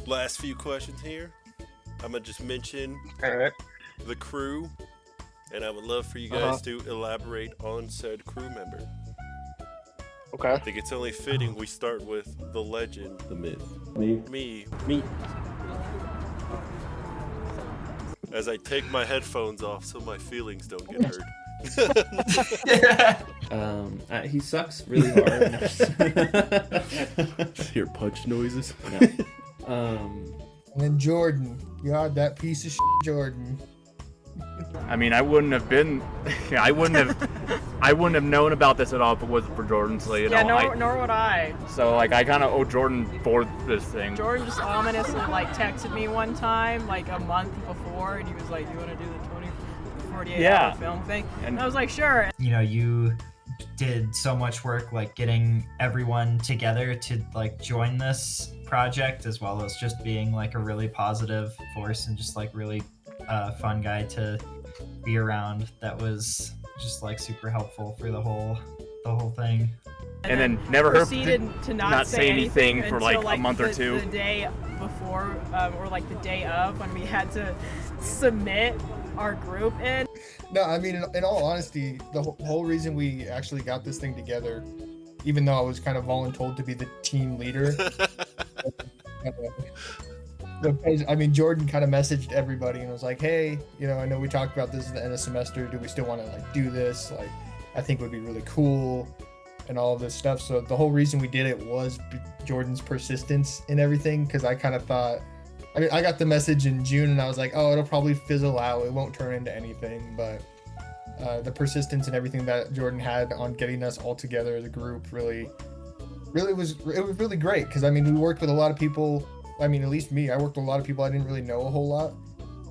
Last few questions here. I'm gonna just mention Alright. the crew, and I would love for you guys to elaborate on said crew member. Okay. I think it's only fitting we start with the legend, The myth. me, Me. as I take my headphones off so my feelings don't get hurt. He sucks really hard. Hear punch noises. And then Jordan, God, that piece of shit, Jordan. I mean, I wouldn't have known about this at all if it wasn't for Jordan. So nor would I. So like, I kind of owe Jordan for this thing. Jordan just ominously texted me one time, like a month before, and he was like, "You want to do the 48-hour film thing?" And I was like, "Sure." You did so much work, like getting everyone together to like join this project, as well as just being like a really positive force and just like really fun guy to be around. That was just like super helpful for the whole thing. And then never proceeded to not say anything for until, like a month or two. The day before, or like the day of, when we had to submit our group in. No, I mean, in all honesty, the whole reason we actually got this thing together, even though I was kind of voluntold to be the team leader, because, I mean, Jordan kind of messaged everybody and was like, hey, I know we talked about this at the end of semester. Do we still want to like do this? Like, I think it would be really cool and all of this stuff. So the whole reason we did it was Jordan's persistence in everything, because I kind of thought, I mean, I got the message in June and I was like, oh, it'll probably fizzle out. It won't turn into anything. But the persistence and everything that Jordan had on getting us all together as a group it was really great. Because, I mean, we worked with a lot of people. I mean, at least me, I worked with a lot of people I didn't really know a whole lot.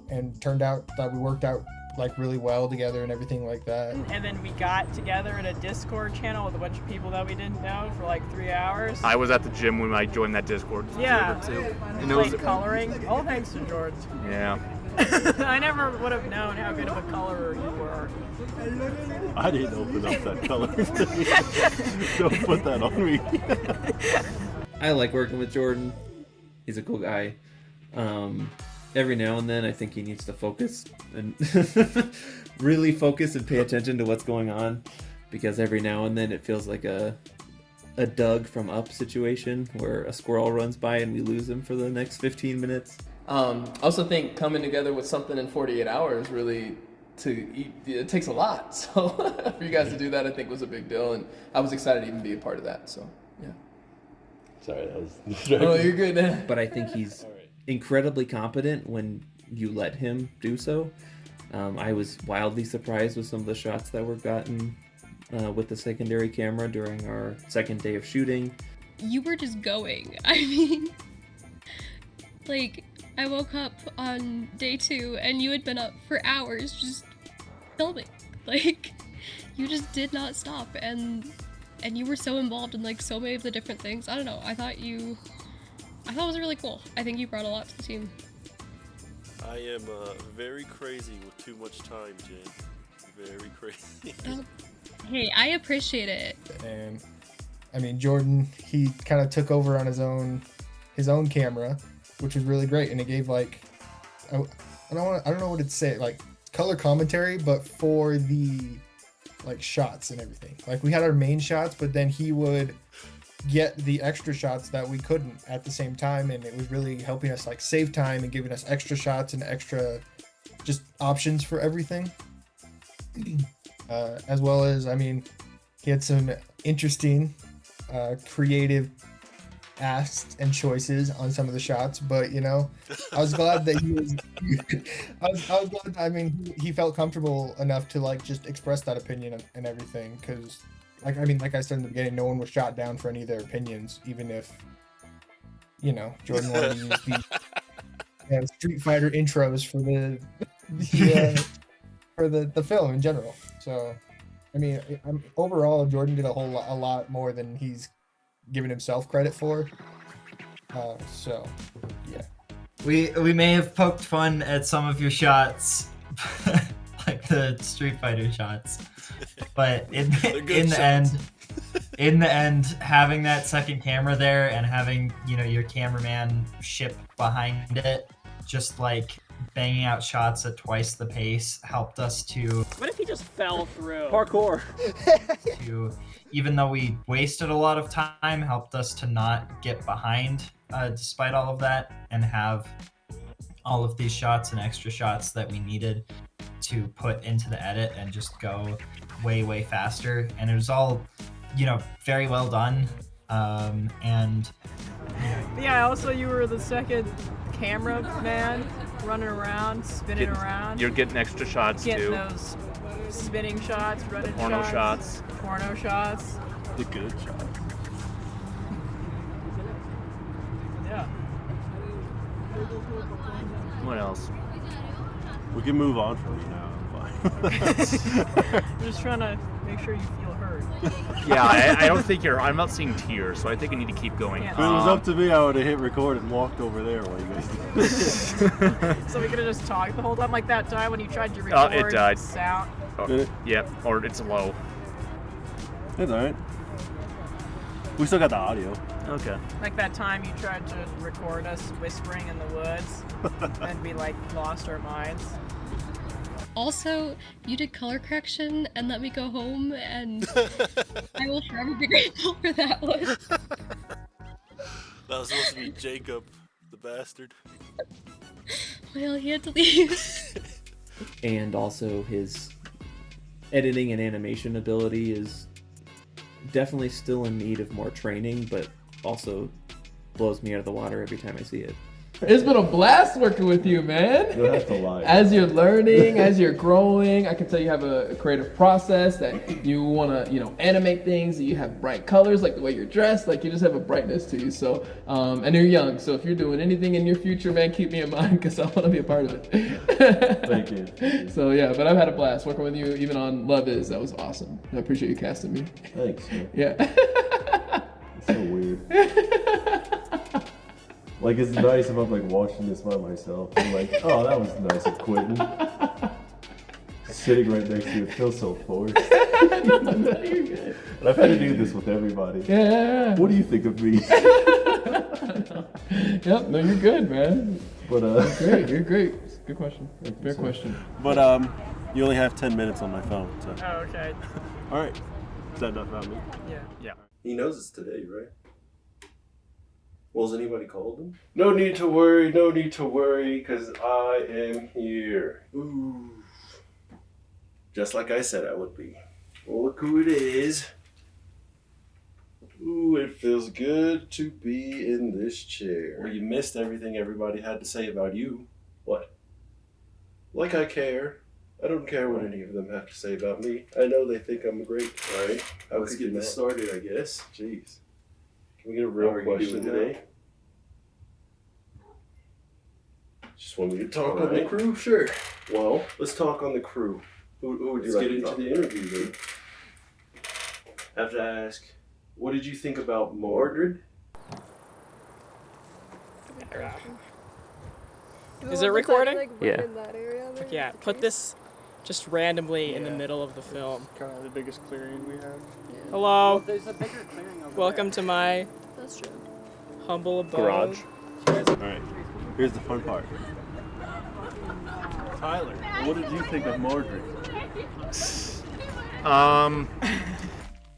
And turned out that we worked out like really well together and everything like that. And then we got together in a Discord channel with a bunch of people that we didn't know for like 3 hours. I was at the gym when I joined that Discord Yeah. server too. And it Played was coloring. All thanks to George. Yeah. I never would have known how good of a colorer you were. I didn't open up that color. Don't put that on me. I like working with Jordan. He's a cool guy. Every now and then I think he needs to focus and really focus and pay attention to what's going on, because every now and then it feels like a Doug from Up situation where a squirrel runs by and we lose him for the next 15 minutes. I also think coming together with something in 48 hours really it takes a lot. So for you guys to do that, I think was a big deal, and I was excited to even be a part of that. So yeah. Sorry, that was distracting. Oh, you're good. But I think he's incredibly competent when you let him do so. I was wildly surprised with some of the shots that were gotten with the secondary camera during our second day of shooting. You were just going. I mean, like, I woke up on day 2 and you had been up for hours just filming. Like, you just did not stop, and you were so involved in like so many of the different things. I don't know. I thought it was really cool. I think you brought a lot to the team. I am very crazy with too much time, Jen. Very crazy. Hey, I appreciate it. And I mean, Jordan, he kind of took over on his own camera, which was really great. And it gave like, I don't know what to say, like color commentary, but for the like shots and everything. Like, we had our main shots, but then he would get the extra shots that we couldn't at the same time, and it was really helping us like save time and giving us extra shots and extra just options for everything. As well as, I mean, he had some interesting creative asks and choices on some of the shots, but I was glad that he was I was glad, I mean, he felt comfortable enough to like just express that opinion and everything, because like I said in the beginning, no one was shot down for any of their opinions, even if Jordan wanted to use the Street Fighter intros for the film in general. So I mean, overall Jordan did a lot more than he's given himself credit for. So yeah, We may have poked fun at some of your shots, like the Street Fighter shots, but in the end, in the end, having that second camera there and having, you know, your cameraman ship behind it, just like banging out shots at twice the pace helped us to What if he just fell through? Parkour. even though we wasted a lot of time, helped us to not get behind despite all of that and have all of these shots and extra shots that we needed to put into the edit and just go way faster. And it was all, you know, very well done. And Yeah, also you were the second cameraman running around, spinning around. You're getting extra shots getting too. those spinning shots, running Porno shots. Porno shots. The good shot. Yeah. What else? We can move on from you now. I'm just trying to make sure you feel heard. Yeah, I don't think I'm not seeing tears, so I think I need to keep going. Yeah. If it was up to me, I would have hit record and walked over there while you guys did it. So we could have just talked the whole time, like that time when you tried to record it died. sound. Oh, yep, or it's low. It's alright. We still got the audio. Okay. Like that time you tried to record us whispering in the woods and we like lost our minds. Also, you did color correction and let me go home, and I will forever be grateful for that one. That was supposed to be Jacob, the bastard. Well, he had to leave. And also his editing and animation ability is definitely still in need of more training, but also blows me out of the water every time I see it. It's been a blast working with you, man. You don't have to lie. As you're learning, as you're growing, I can tell you have a creative process that you want to, you know, animate things. That you have bright colors, like the way you're dressed. Like you just have a brightness to you. So, and you're young. So if you're doing anything in your future, man, keep me in mind because I want to be a part of it. Thank you. So yeah, but I've had a blast working with you, even on Love Is. That was awesome. I appreciate you casting me. Thanks, man. Yeah. It's so weird. Like, it's nice if I'm like watching this by myself. I'm like, oh, that was nice of Quinton. Sitting right next to you, it feels so forced. No, you're good. And I've had to do this with everybody. Yeah. What do you think of me? Yep. No, you're good, man. But Great. You're great. Good question. Fair question. But you only have 10 minutes on my phone, so. Oh, okay. All right. Is that enough about me? Yeah. He knows it's today, right? Well, has anybody called him? No need to worry, because I am here. Ooh. Just like I said I would be. Well, look who it is. Ooh, it feels good to be in this chair. Well, you missed everything everybody had to say about you. What? Like I care. I don't care what any of them have to say about me. I know they think I'm great. All right. Let's get this started, I guess. Jeez. Can we get a real question today? Just want me to talk on the crew? Sure. Well, let's talk on the crew. Who would you like to talk? Let's get into the interview then. Have to ask, what did you think about Mordred? Is it recording? Yeah. Yeah, put this just randomly in the middle of the film. Kind of the biggest clearing we have. Hello. There's a bigger clearing over Welcome to my That's true. humble abode. Garage. All right. Here's the fun part. Tyler, what did you think of Mordred?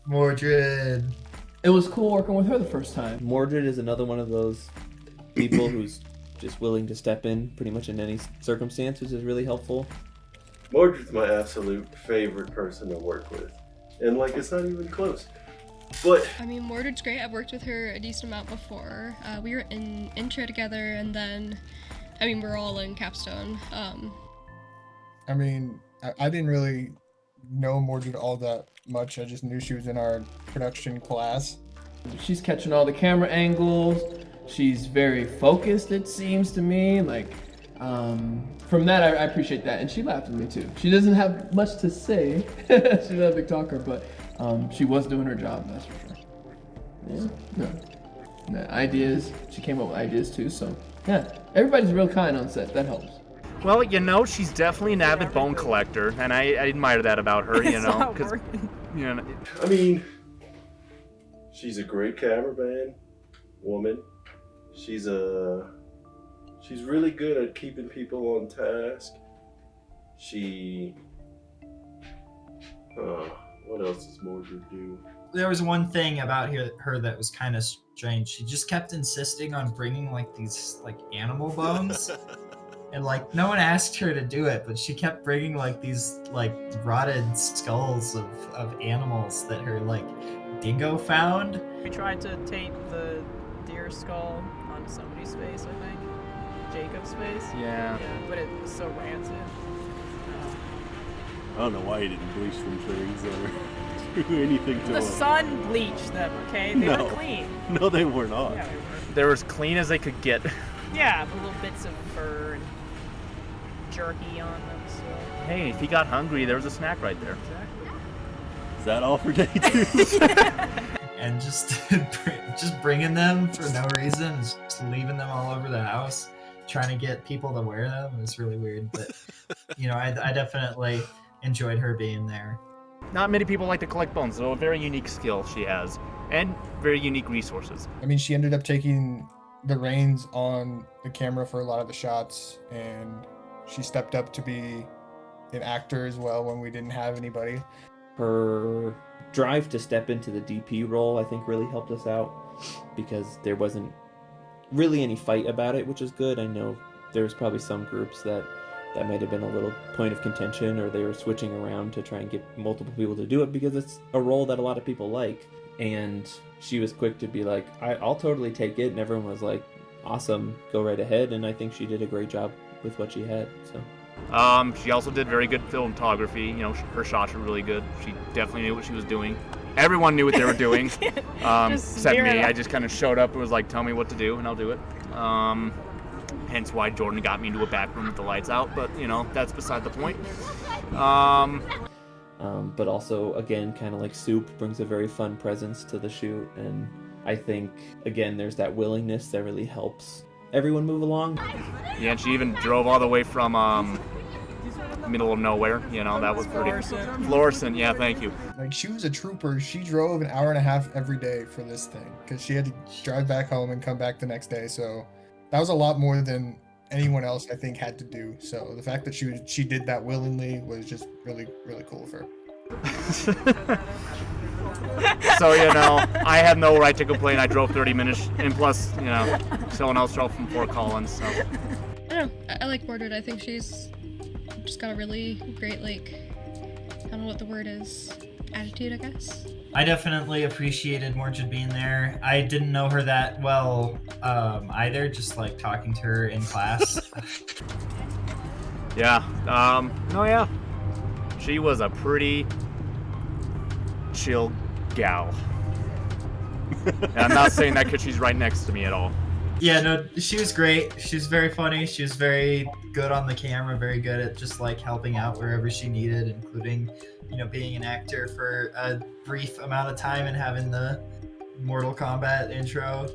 Mordred. It was cool working with her the first time. Mordred is another one of those people who's just willing to step in pretty much in any circumstance, which is really helpful. Mordred's my absolute favorite person to work with. And like, it's not even close. But I mean, Mordred's great. I've worked with her a decent amount before. We were in intro together, and then, I mean, we're all in capstone. I mean, I didn't really know Mordred all that much. I just knew she was in our production class. She's catching all the camera angles. She's very focused, it seems to me. Like, from that, I appreciate that. And she laughed at me too. She doesn't have much to say. She's not a big talker, but she was doing her job, that's for sure. Yeah. The ideas, she came up with ideas too, so yeah. Everybody's real kind on set, that helps. Well, you know, she's definitely an avid bone collector, and I admire that about her, you know. It's not 'cause, working. you know, I mean, She's a great cameraman, woman. She's really good at keeping people on task. What else does Mordred do? There was one thing about her that was kind of strange. She just kept insisting on bringing like these like animal bones. And like no one asked her to do it, but she kept bringing like these like rotted skulls of animals that her like dingo found. We tried to tape the deer skull on somebody's face, I think. Jacob's face. Yeah. But it was so rancid. I don't know why he didn't bleach them things or do anything to The them. sun bleached them, okay? They were clean. No, they were not. Yeah, they were. They were as clean as they could get. Yeah, the little bits of fur and jerky on them. So. Hey, if he got hungry, there was a snack right there. Exactly. Is that all for day 2? And just bringing them for no reason, just leaving them all over the house, trying to get people to wear them. It was really weird, but you know, I definitely enjoyed her being there. Not many people like to collect bones, so a very unique skill she has, and very unique resources. I mean, she ended up taking the reins on the camera for a lot of the shots, and she stepped up to be an actor as well when we didn't have anybody. Her drive to step into the DP role, I think, really helped us out because there wasn't really any fight about it, which is good. I know there's probably some groups that might have been a little point of contention, or they were switching around to try and get multiple people to do it because it's a role that a lot of people like. And she was quick to be like, I'll totally take it. And everyone was like, awesome, go right ahead. And I think she did a great job with what she had. So. She also did very good filmography. You know, her shots were really good. She definitely knew what she was doing. Everyone knew what they were doing, except me. I just kind of showed up and was like, tell me what to do, and I'll do it. Hence why Jordan got me into a back room with the lights out, but, you know, that's beside the point. But also, again, kind of like Soup brings a very fun presence to the shoot, and I think, again, there's that willingness that really helps everyone move along. Yeah, and she even drove all the way from middle of nowhere. You know, that was pretty... Florissant, yeah, thank you. Like, she was a trooper. She drove an hour and a half every day for this thing because she had to drive back home and come back the next day. So that was a lot more than anyone else, I think, had to do. So the fact that she did that willingly was just really, really cool of her. So, you know, I have no right to complain. I drove 30 minutes, and plus, you know, someone else drove from Fort Collins, so. I don't know. I like Mordred. I think she's just got a really great, like, I don't know what the word is, attitude, I guess. I definitely appreciated Mordred being there. I didn't know her that well either, just like talking to her in class. Yeah, oh yeah. She was a pretty chill gal. And I'm not saying that because she's right next to me at all. Yeah, no, she was great. She was very funny. She was very good on the camera, very good at just like helping out wherever she needed, including, you know, being an actor for a brief amount of time and having the Mortal Kombat intro.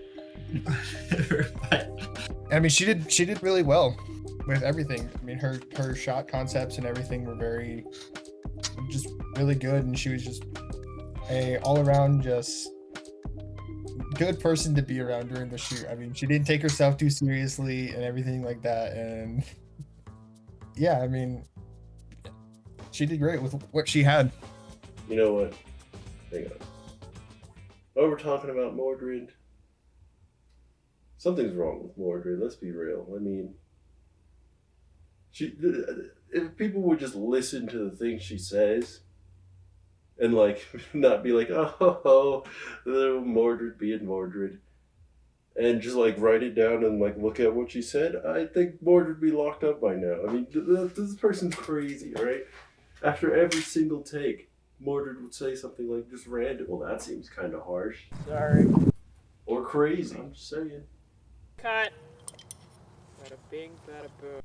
But, I mean, she did really well with everything. I mean, her shot concepts and everything were just really good, and she was just a all-around just good person to be around during the shoot. I mean, she didn't take herself too seriously and everything like that, and yeah, I mean, she did great with what she had. You know what? Hang on. While we're talking about Mordred, something's wrong with Mordred. Let's be real. I mean, if people would just listen to the things she says, and like not be like, oh, little Mordred being Mordred, and just like write it down and like look at what she said, I think Mordred would be locked up by now. I mean, this person's crazy, right? After every single take, Mordred would say something like just random. Well, that seems kind of harsh. Sorry. Or crazy. I'm just saying. Cut. Bada bing, bada boom.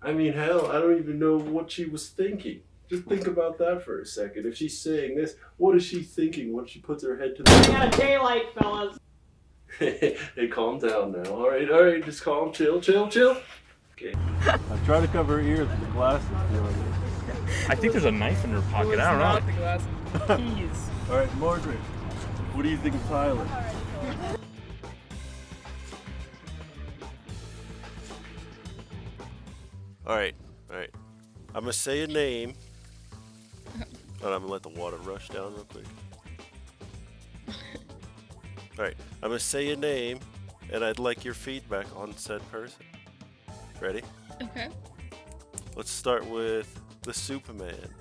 I mean, hell, I don't even know what she was thinking. Just think about that for a second. If she's saying this, what is she thinking when she puts her head to the... We got a daylight, fellas. Hey, calm down now. All right, just calm, chill. Okay. I try to cover her ears with the glasses. I think there's a knife in her pocket. I don't know. Not the glasses. Keys. All right, Mordred. What do you think of Tyler? All right. I'm gonna say a name, and I'm gonna let the water rush down real quick. All right. I'm gonna say a name, and I'd like your feedback on said person. Ready? Okay. Let's start with the Superman.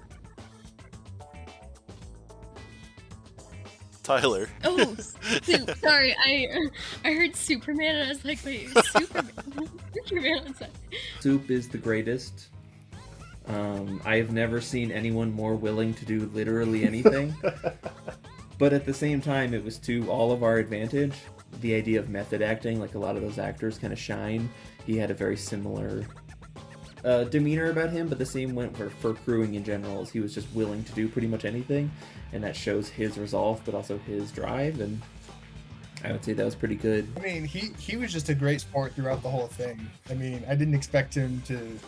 Tyler. Oh, sorry. I heard Superman and I was like, wait, Superman. Superman on set. Soup is the greatest. I have never seen anyone more willing to do literally anything. But at the same time, it was to all of our advantage. The idea of method acting, like a lot of those actors kind of shine. He had a very similar demeanor about him, but the same went for crewing in general, as he was just willing to do pretty much anything, and that shows his resolve, but also his drive, and I would say that was pretty good. I mean, he was just a great sport throughout the whole thing. I mean, I didn't expect him to,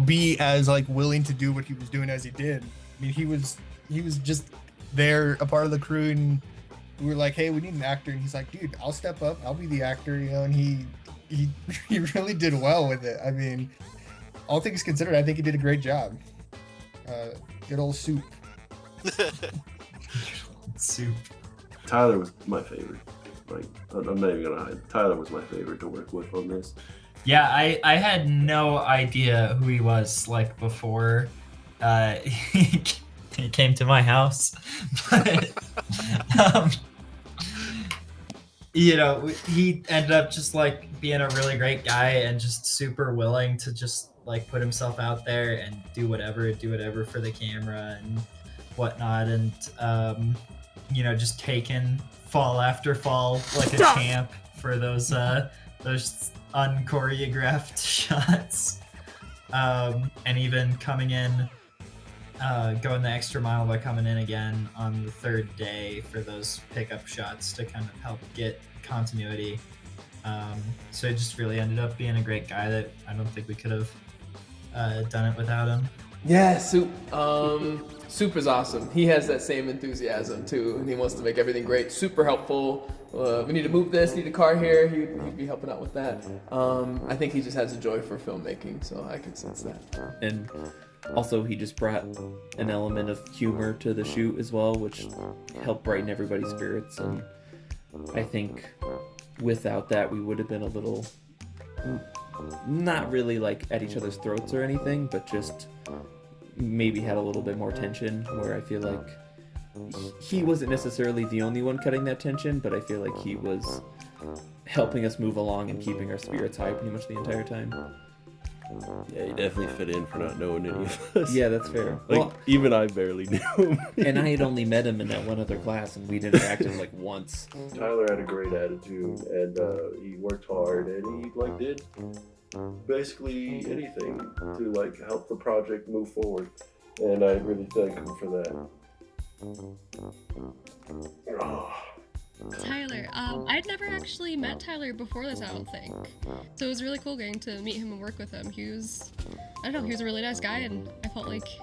be as like willing to do what he was doing as he did. I mean, he was just there, a part of the crew, and we were like, hey, we need an actor, and he's like, dude, I'll step up, I'll be the actor, and he really did well with it. I mean, all things considered, I think he did a great job. Good old Soup. Soup. Tyler was my favorite. Like, I'm not even gonna hide. Tyler was my favorite to work with on this. Yeah, I had no idea who he was like before he came to my house, but he ended up just like being a really great guy and just super willing to just like put himself out there and do whatever for the camera and whatnot, and just taking fall after fall like a champ for those unchoreographed shots, and even coming in, going the extra mile by coming in again on the third day for those pickup shots to kind of help get continuity. So it just really ended up being a great guy that I don't think we could have done it without him. Yeah, Soup. Soup is awesome. He has that same enthusiasm too, and he wants to make everything great. Super helpful. We need to move this, need a car here. He'd be helping out with that. I think he just has a joy for filmmaking, so I can sense that. And also, he just brought an element of humor to the shoot as well, which helped brighten everybody's spirits. And I think without that, we would have been a little, not really like at each other's throats or anything, but just maybe had a little bit more tension, where I feel like he wasn't necessarily the only one cutting that tension, but I feel like he was helping us move along and keeping our spirits high pretty much the entire time. Yeah, he definitely fit in for not knowing any of us. Yeah, that's fair. Like, Well, even I barely knew him. and I had only met him in that one other class, and we'd interacted like once. Tyler had a great attitude, and he worked hard, and he did basically anything to help the project move forward, and I really thank him for that. Tyler, I'd never actually met Tyler before this, I don't think. So it was really cool getting to meet him and work with him. He was a really nice guy, and I felt like he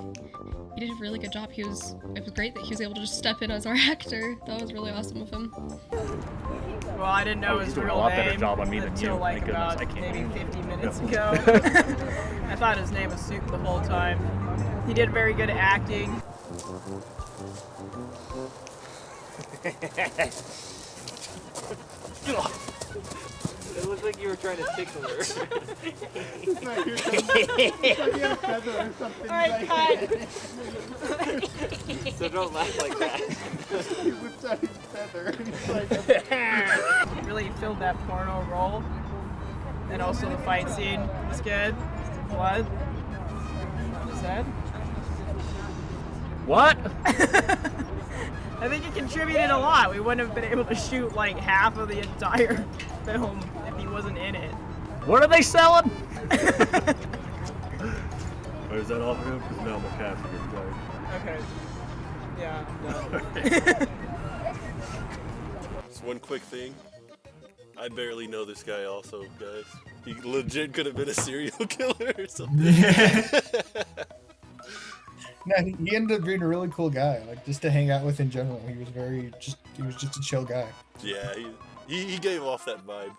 did a really good job. It was great that he was able to just step in as our actor. That was really awesome of him. Well, I didn't know his he's doing real a lot name better job on me than until you. like My goodness, about I can't maybe even- 50 minutes ago. I thought his name was Soup the whole time. He did very good acting. It looked like you were trying to tickle her. Alright, cut! So don't laugh like that. He whipped out his feather. He really filled that porno role. And also the fight scene was good. Blood on his head. What? I think it contributed a lot. We wouldn't have been able to shoot like half of the entire film if he wasn't in it. What are they selling? Or is that all for him? Because now I'm a captain. Okay. Yeah, no. Just one quick thing. I barely know this guy also, guys. He legit could have been a serial killer or something. Yeah, he ended up being a really cool guy. Like just to hang out with in general, he was just a chill guy. Yeah, he gave off that vibe.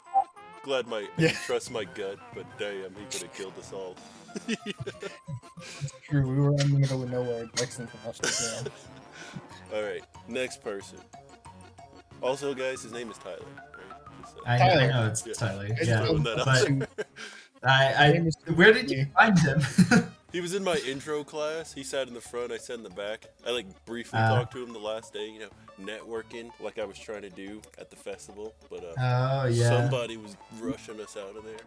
Glad I trust my gut, but damn, he could have killed us all. It's true. We were in the middle of nowhere, Jaxon Fox. All right, next person. Also, guys, his name is Tyler. Right? I know it's Tyler. Yeah, but where did you find him? He was in my intro class. He sat in the front. I sat in the back. I like briefly talked to him the last day. You know, networking like I was trying to do at the festival. But somebody was rushing us out of there.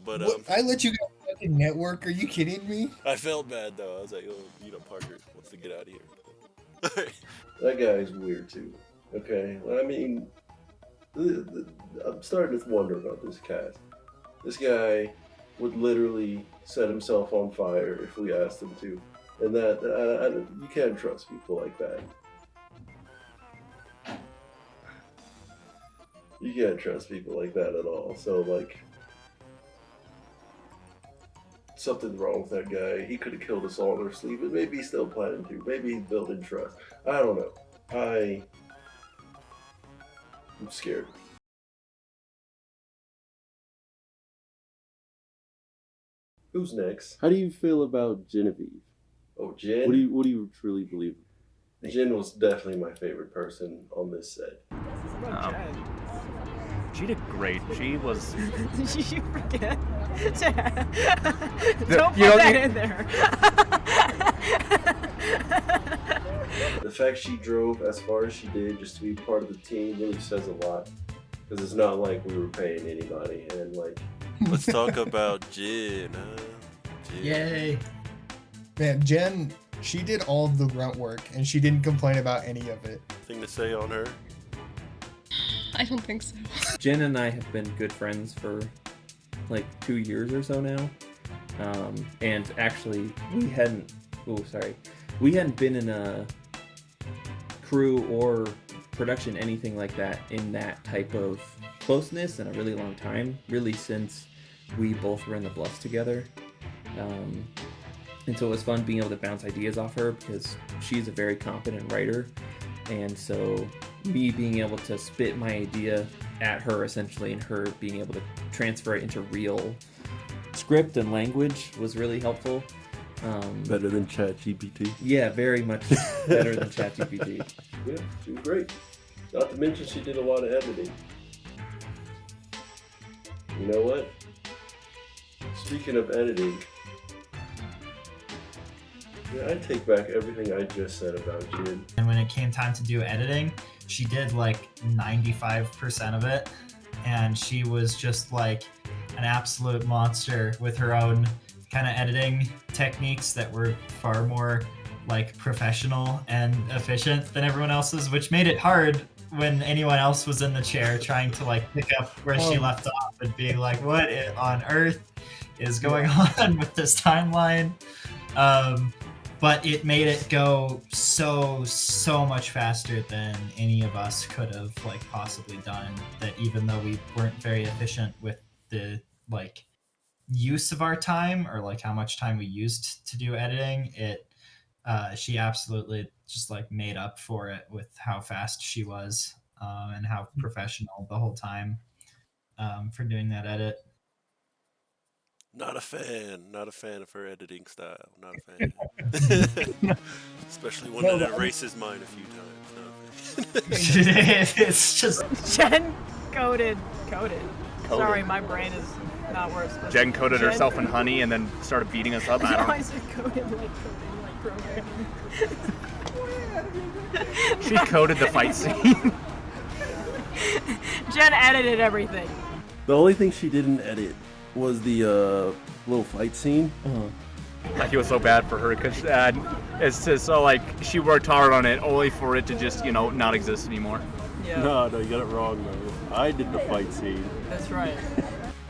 But I let you guys fucking network. Are you kidding me? I felt bad though. I was like, oh, you know, Parker wants to get out of here. That guy's weird too. Okay, I mean, I'm starting to wonder about this cast. This guy would literally set himself on fire if we asked him to, and that you can't trust people like that. You can't trust people like that at all. So like, something's wrong with that guy. He could have killed us all in our sleep, and maybe he's still planning to. Maybe he's building trust. I don't know. I'm scared. Who's next? How do you feel about Genevieve? Oh, Jen? What do you truly believe? Jen was definitely my favorite person on this set. She did great. She was. You forget. Don't put that in there. The fact she drove as far as she did just to be part of the team really says a lot. Because it's not like we were paying anybody. And like, let's talk about Jen. Yay. Man, Jen, she did all of the grunt work and she didn't complain about any of it. Thing to say on her? I don't think so. Jen and I have been good friends for like 2 years or so now. And actually, we hadn't been in a crew or production, anything like that, in that type of closeness in a really long time, really since we both were in the Bluffs together. And so it was fun being able to bounce ideas off her because she's a very competent writer. And so me being able to spit my idea at her essentially and her being able to transfer it into real script and language was really helpful. Better than ChatGPT. Yeah, very much better than ChatGPT. Yeah, she was great. Not to mention she did a lot of editing. You know what? Speaking of editing, yeah, I take back everything I just said about Jen. And when it came time to do editing, she did like 95% of it. And she was just like an absolute monster with her own kind of editing techniques that were far more like professional and efficient than everyone else's, which made it hard when anyone else was in the chair trying to like pick up where she left off and being like, what on earth is going on with this timeline? But it made it go so much faster than any of us could have like possibly done, that even though we weren't very efficient with the like use of our time or like how much time we used to do editing, she absolutely just like made up for it with how fast she was and how professional the whole time for doing that edit. Not a fan of her editing style. Not a fan. Especially one that erases mine a few times. Not a fan. It's just Jen coded. Sorry, my brain is not where it's supposed to be. Jen coated herself in honey and then started beating us up. I don't know. I said coded like programming. She coded the fight scene. Jen edited everything. The only thing she didn't edit was the little fight scene. Like it was so bad for her because it's just so like she worked hard on it only for it to just not exist anymore. Yeah. No, you got it wrong though. I did the fight scene. That's right.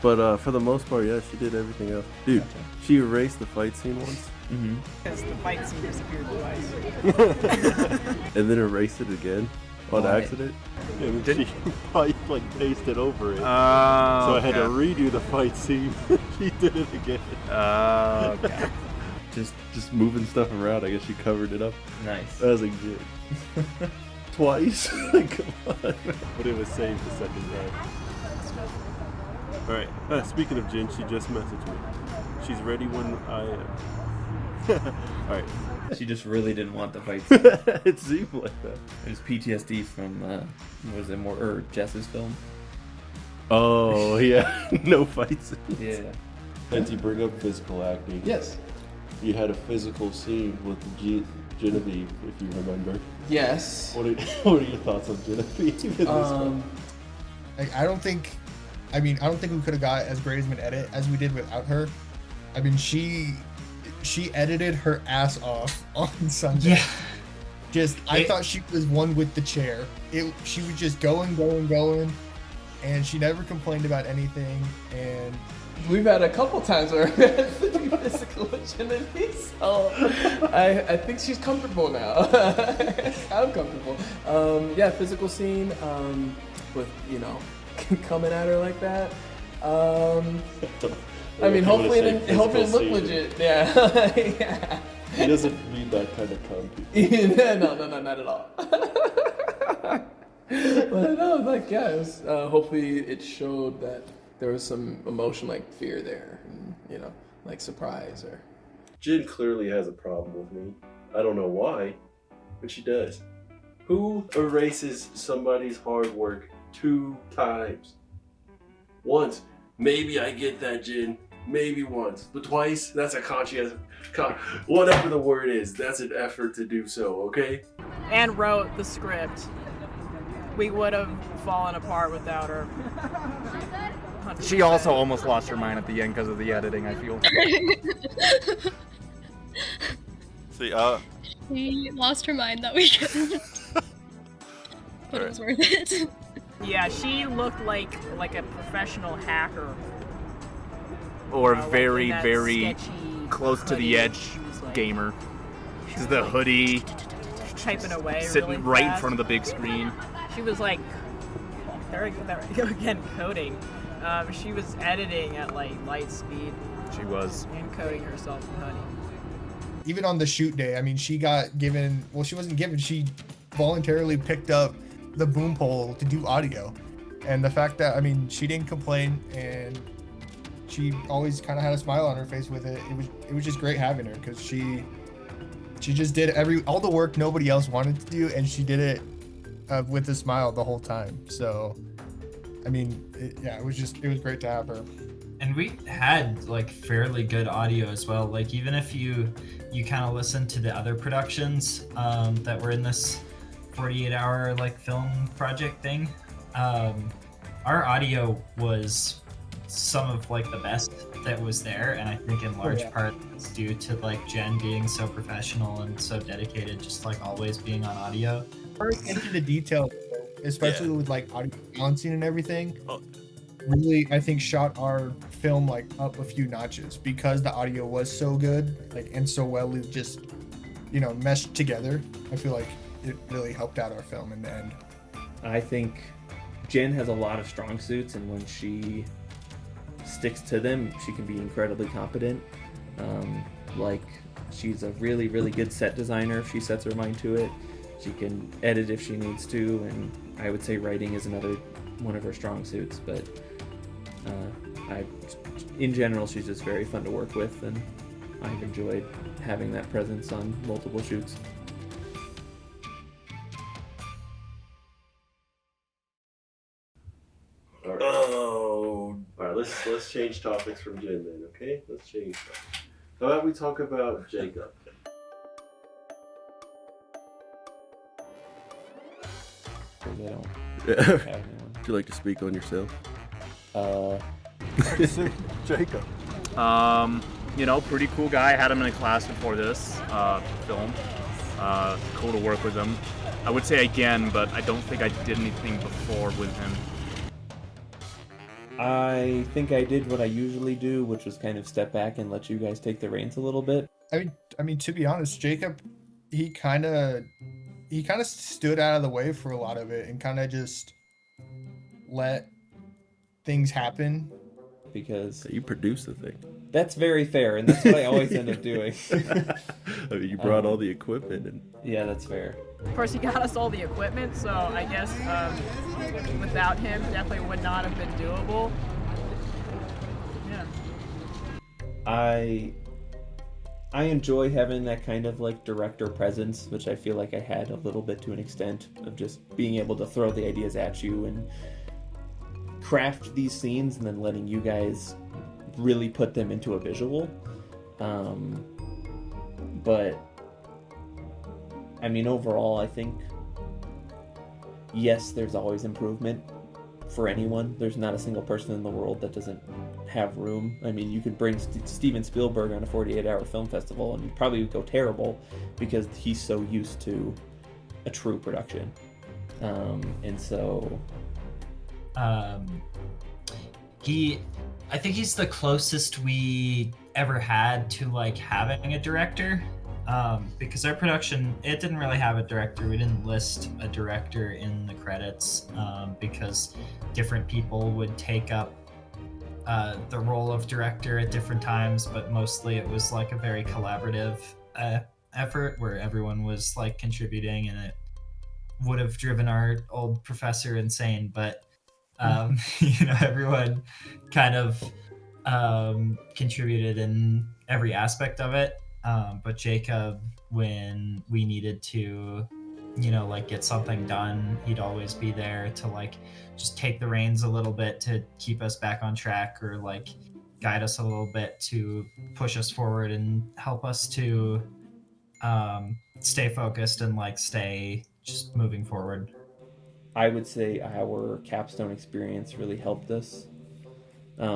But for the most part, yeah, she did everything else. Dude, she erased the fight scene once. Because the fight scene disappeared twice. And then erased it again on accident. And then she like pasted over it. So I had to redo the fight scene. She did it again. Okay. just moving stuff around. I guess she covered it up. Nice. I was like, Jin. Twice? Come on. But it was saved the second time. Alright, speaking of Jin, she just messaged me. She's ready when I am. Alright. She just really didn't want the fights. It seemed like that. It was PTSD from, was it more, or Jess's film? Oh, yeah. No fights. Yeah. And to bring up physical acting. Yes. You had a physical scene with Genevieve, if you remember. Yes. What are your thoughts on Genevieve in this one? I don't think we could have got as great of an edit as we did without her. I mean, she edited her ass off on Sunday. Yeah. I thought she was one with the chair. She was just going, and she never complained about anything. And we've had a couple times where we had to be physical with Genevieve, so I think she's comfortable now. I'm comfortable. Yeah, physical scene with, coming at her like that. I mean, hopefully it look legit. Yeah. Yeah. He doesn't mean that kind of comedy. No, not at all. But no, it was, hopefully it showed that there was some emotion like fear there, and, like surprise or. Jin clearly has a problem with me. I don't know why, but she does. Who erases somebody's hard work 2 times? Once, maybe I get that, Jin. Maybe once, but twice, that's a conscious, whatever the word is, that's an effort to do so, okay? And wrote the script. We would have fallen apart without her. 100%. She also almost lost her mind at the end because of the editing, I feel. See, She lost her mind that weekend. But it was worth it. Yeah, she looked like a professional hacker. Or like very, in that very sketchy close to the hoodie. edge She was like- gamer. She's the hoodie, Typing away sitting really right in fast. front of the big screen. She was like, there we go again, coding. She was editing at like light speed She was. and coding herself in Honey. even on the shoot day, I mean, she got given. Well, she wasn't given. She voluntarily picked up the boom pole to do audio, and the fact that she didn't complain and she always kind of had a smile on her face with it. It was just great having her because she just did all the work nobody else wanted to do, and she did it with a smile the whole time. So, it was great to have her. And we had fairly good audio as well. Like even if you kind of listen to the other productions that were in this 48-hour film project thing, our audio was some of the best that was there, and I think in large part it's due to Jen being so professional and so dedicated, just always being on audio. Into the detail, especially with audio balancing and everything. Really, I think shot our film up a few notches because the audio was so good, and so well just meshed together. I feel like it really helped out our film in the end. I think Jen has a lot of strong suits, and when she sticks to them, she can be incredibly competent. She's a really, really good set designer if she sets her mind to it. She can edit if she needs to, and I would say writing is another one of her strong suits. But in general, she's just very fun to work with, and I've enjoyed having that presence on multiple shoots. All right, let's change topics from Jen then, okay? Let's change topics. How about we talk about Jacob? Would you like to speak on yourself? Jacob. Pretty cool guy. I had him in a class before this film. Cool to work with him. I would say again, but I don't think I did anything before with him. I think I did what I usually do, which was kind of step back and let you guys take the reins a little bit. I mean, to be honest, Jacob, he kind of stood out of the way for a lot of it and kind of just let things happen. because you produced the thing. That's very fair, and that's what I always end up doing. I mean, you brought all the equipment, and yeah, that's fair. Of course, he got us all the equipment, so I guess without him, definitely would not have been doable. Yeah. I enjoy having that kind of like director presence, which I feel like I had a little bit to an extent of just being able to throw the ideas at you and craft these scenes and then letting you guys really put them into a visual. But I mean, overall, I think, yes, there's always improvement for anyone. There's not a single person in the world that doesn't have room. I mean, you could bring Steven Spielberg on a 48-hour film festival and you'd probably go terrible because he's so used to a true production. And so... I think he's the closest we ever had to like having a director, because our production, it didn't really have a director. We didn't list a director in the credits because different people would take up the role of director at different times, but mostly it was like a very collaborative effort where everyone was like contributing, and it would have driven our old professor insane, but everyone kind of contributed in every aspect of it. But Jacob, when we needed to, like get something done, he'd always be there to like just take the reins a little bit to keep us back on track, or like guide us a little bit to push us forward and help us to stay focused and like stay just moving forward. I would say our capstone experience really helped us,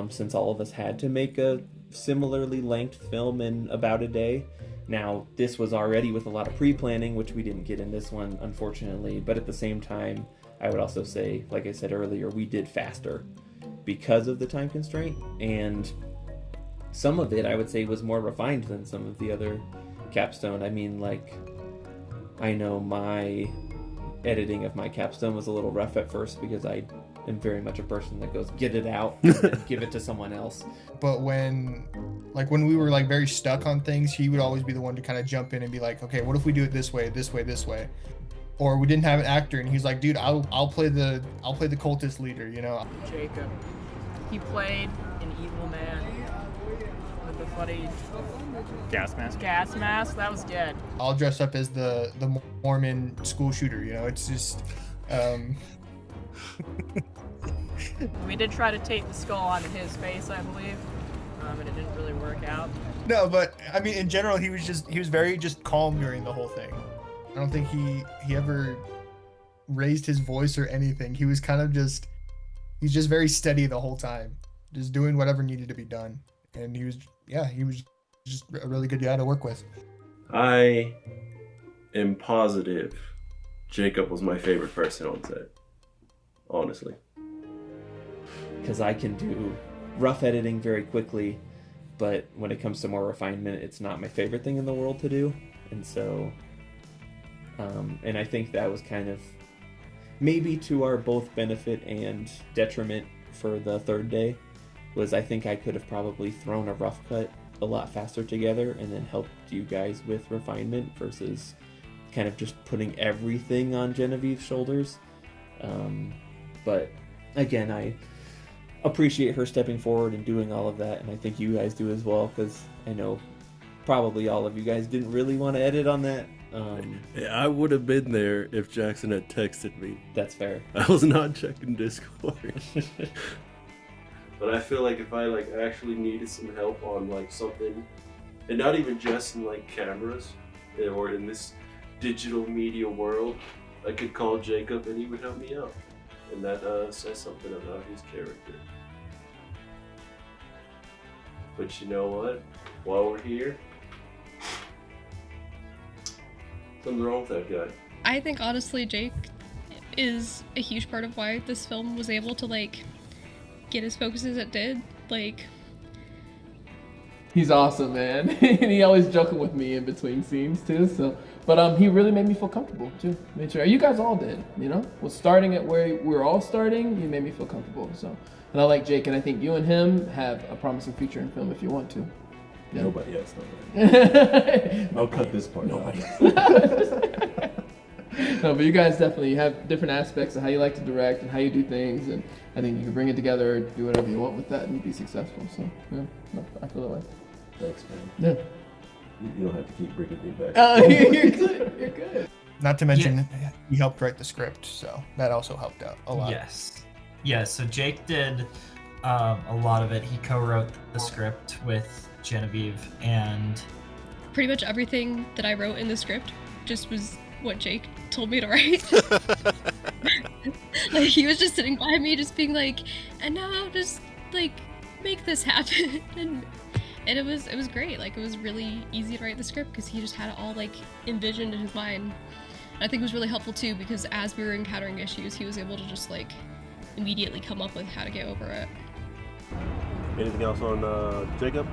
since all of us had to make a similarly length film in about a day. Now, this was already with a lot of pre-planning, which we didn't get in this one, unfortunately, but at the same time, I would also say, like I said earlier, we did faster because of the time constraint, and some of it, I would say, was more refined than some of the other capstone. I mean, like, I know my editing of my capstone was a little rough at first because I am very much a person that goes get it out and then give it to someone else. But when we were like very stuck on things, he would always be the one to kind of jump in and be like, okay, what if we do it this way, or we didn't have an actor and he's like, dude, I'll play the cultist leader, Jacob, he played an evil man with the funny gas mask. That was good. I'll dress up as the Mormon school shooter, it's just We did try to tape the skull onto his face, I believe, and it didn't really work out. No, but I mean, in general, he was very just calm during the whole thing. I don't think he ever raised his voice or anything. He was kind of he's just very steady the whole time, just doing whatever needed to be done. And he was just a really good guy to work with. I am positive Jacob was my favorite person on set. Honestly. Because I can do rough editing very quickly, but when it comes to more refinement, it's not my favorite thing in the world to do. And so, and I think that was kind of maybe to our both benefit and detriment for the third day, was I think I could have probably thrown a rough cut a lot faster together and then helped you guys with refinement versus kind of just putting everything on Genevieve's shoulders. But again, I appreciate her stepping forward and doing all of that, and I think you guys do as well, because I know probably all of you guys didn't really want to edit on that. I would have been there if Jaxon had texted me. That's fair. I was not checking Discord. But I feel like if I actually needed some help on something, and not even just in cameras or in this digital media world, I could call Jacob and he would help me out. And that says something about his character. But you know what? While we're here, something's wrong with that guy. I think honestly Jake is a huge part of why this film was able to get as focused as it did. He's awesome, man. And he always joking with me in between scenes too. So, but he really made me feel comfortable too. Made sure you guys all did. You know, was starting at where we're all starting. He made me feel comfortable. So, and I like Jake, and I think you and him have a promising future in film if you want to. Yeah. Nobody else. Right. I'll cut this part. Nobody. No, but you guys definitely have different aspects of how you like to direct and how you do things, and I think you can bring it together, do whatever you want with that, and be successful. So, yeah, I feel that way. Thanks, man. Yeah. You don't have to keep bringing me back. Oh, you're good. You're good. Not to mention, he helped write the script, so that also helped out a lot. Yes. Yeah, so Jake did a lot of it. He co-wrote the script with Genevieve, and Pretty much everything that I wrote in the script just was what Jake told me to write. Like, he was just sitting by me, just being like, and now just, like, make this happen. And it was great. Like, it was really easy to write the script because he just had it all, like, envisioned in his mind. And I think it was really helpful, too, because as we were encountering issues, he was able to just, like, immediately come up with how to get over it. Anything else on Jacob?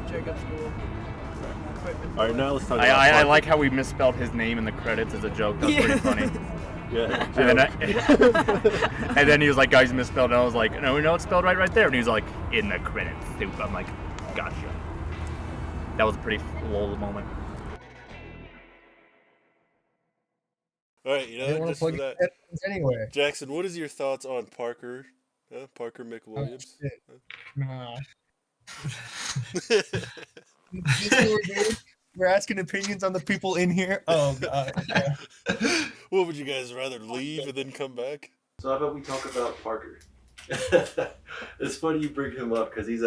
Jacob's cool. All right, now let's talk. I like how we misspelled his name in the credits as a joke. That's pretty funny. Yeah. And then he was like, "Guys, misspelled." And I was like, "No, we know it's spelled right there." And he was like, "In the credits." I'm like, "Gotcha." That was a pretty lol moment. All right, you know, just for that. Anyway, Jaxon, what is your thoughts on Parker? Parker McWilliams. Nah. This is what we're doing? We're asking opinions on the people in here. Oh God. Yeah. What would you guys rather leave and then come back? So how about we talk about Parker? It's funny you bring him up because he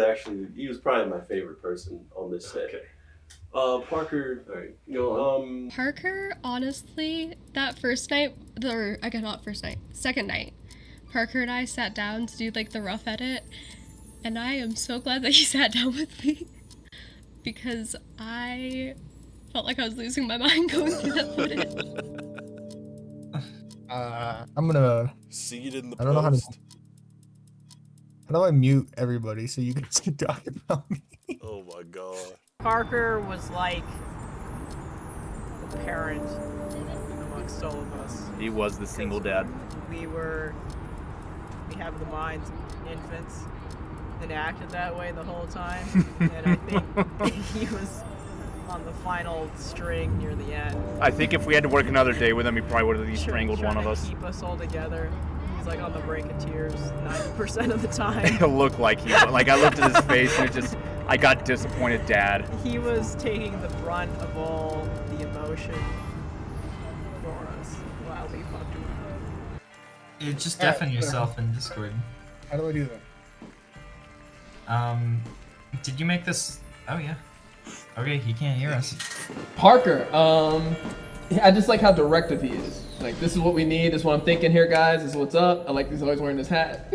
was probably my favorite person on this set. Okay. Parker, all right, Parker, honestly, that first night, second night, Parker and I sat down to do, like, the rough edit, and I am so glad that he sat down with me, because I felt like I was losing my mind going through that footage. I'm gonna see it in the I don't know how to. How do I mute everybody so you guys can talk about me? Oh my God. Parker was like the parent amongst all of us. He was the single dad. We have the minds of infants and acted that way the whole time. And I think he was on the final string near the end. I think if we had to work another day with him, he probably would have strangled one of us. Keep us all together. He's like on the brink of tears 90% of the time. It looked like he was. Like, I looked at his face and I got disappointed dad. He was taking the brunt of all the emotion for us while we fucked him up. You just deafen yourself in Discord. How do I do that? Did you make this? Oh yeah. Okay, he can't hear us. Parker, I just like how directive he is. Like, this is what we need. This is what I'm thinking here, guys. This is what's up. I like he's always wearing this hat.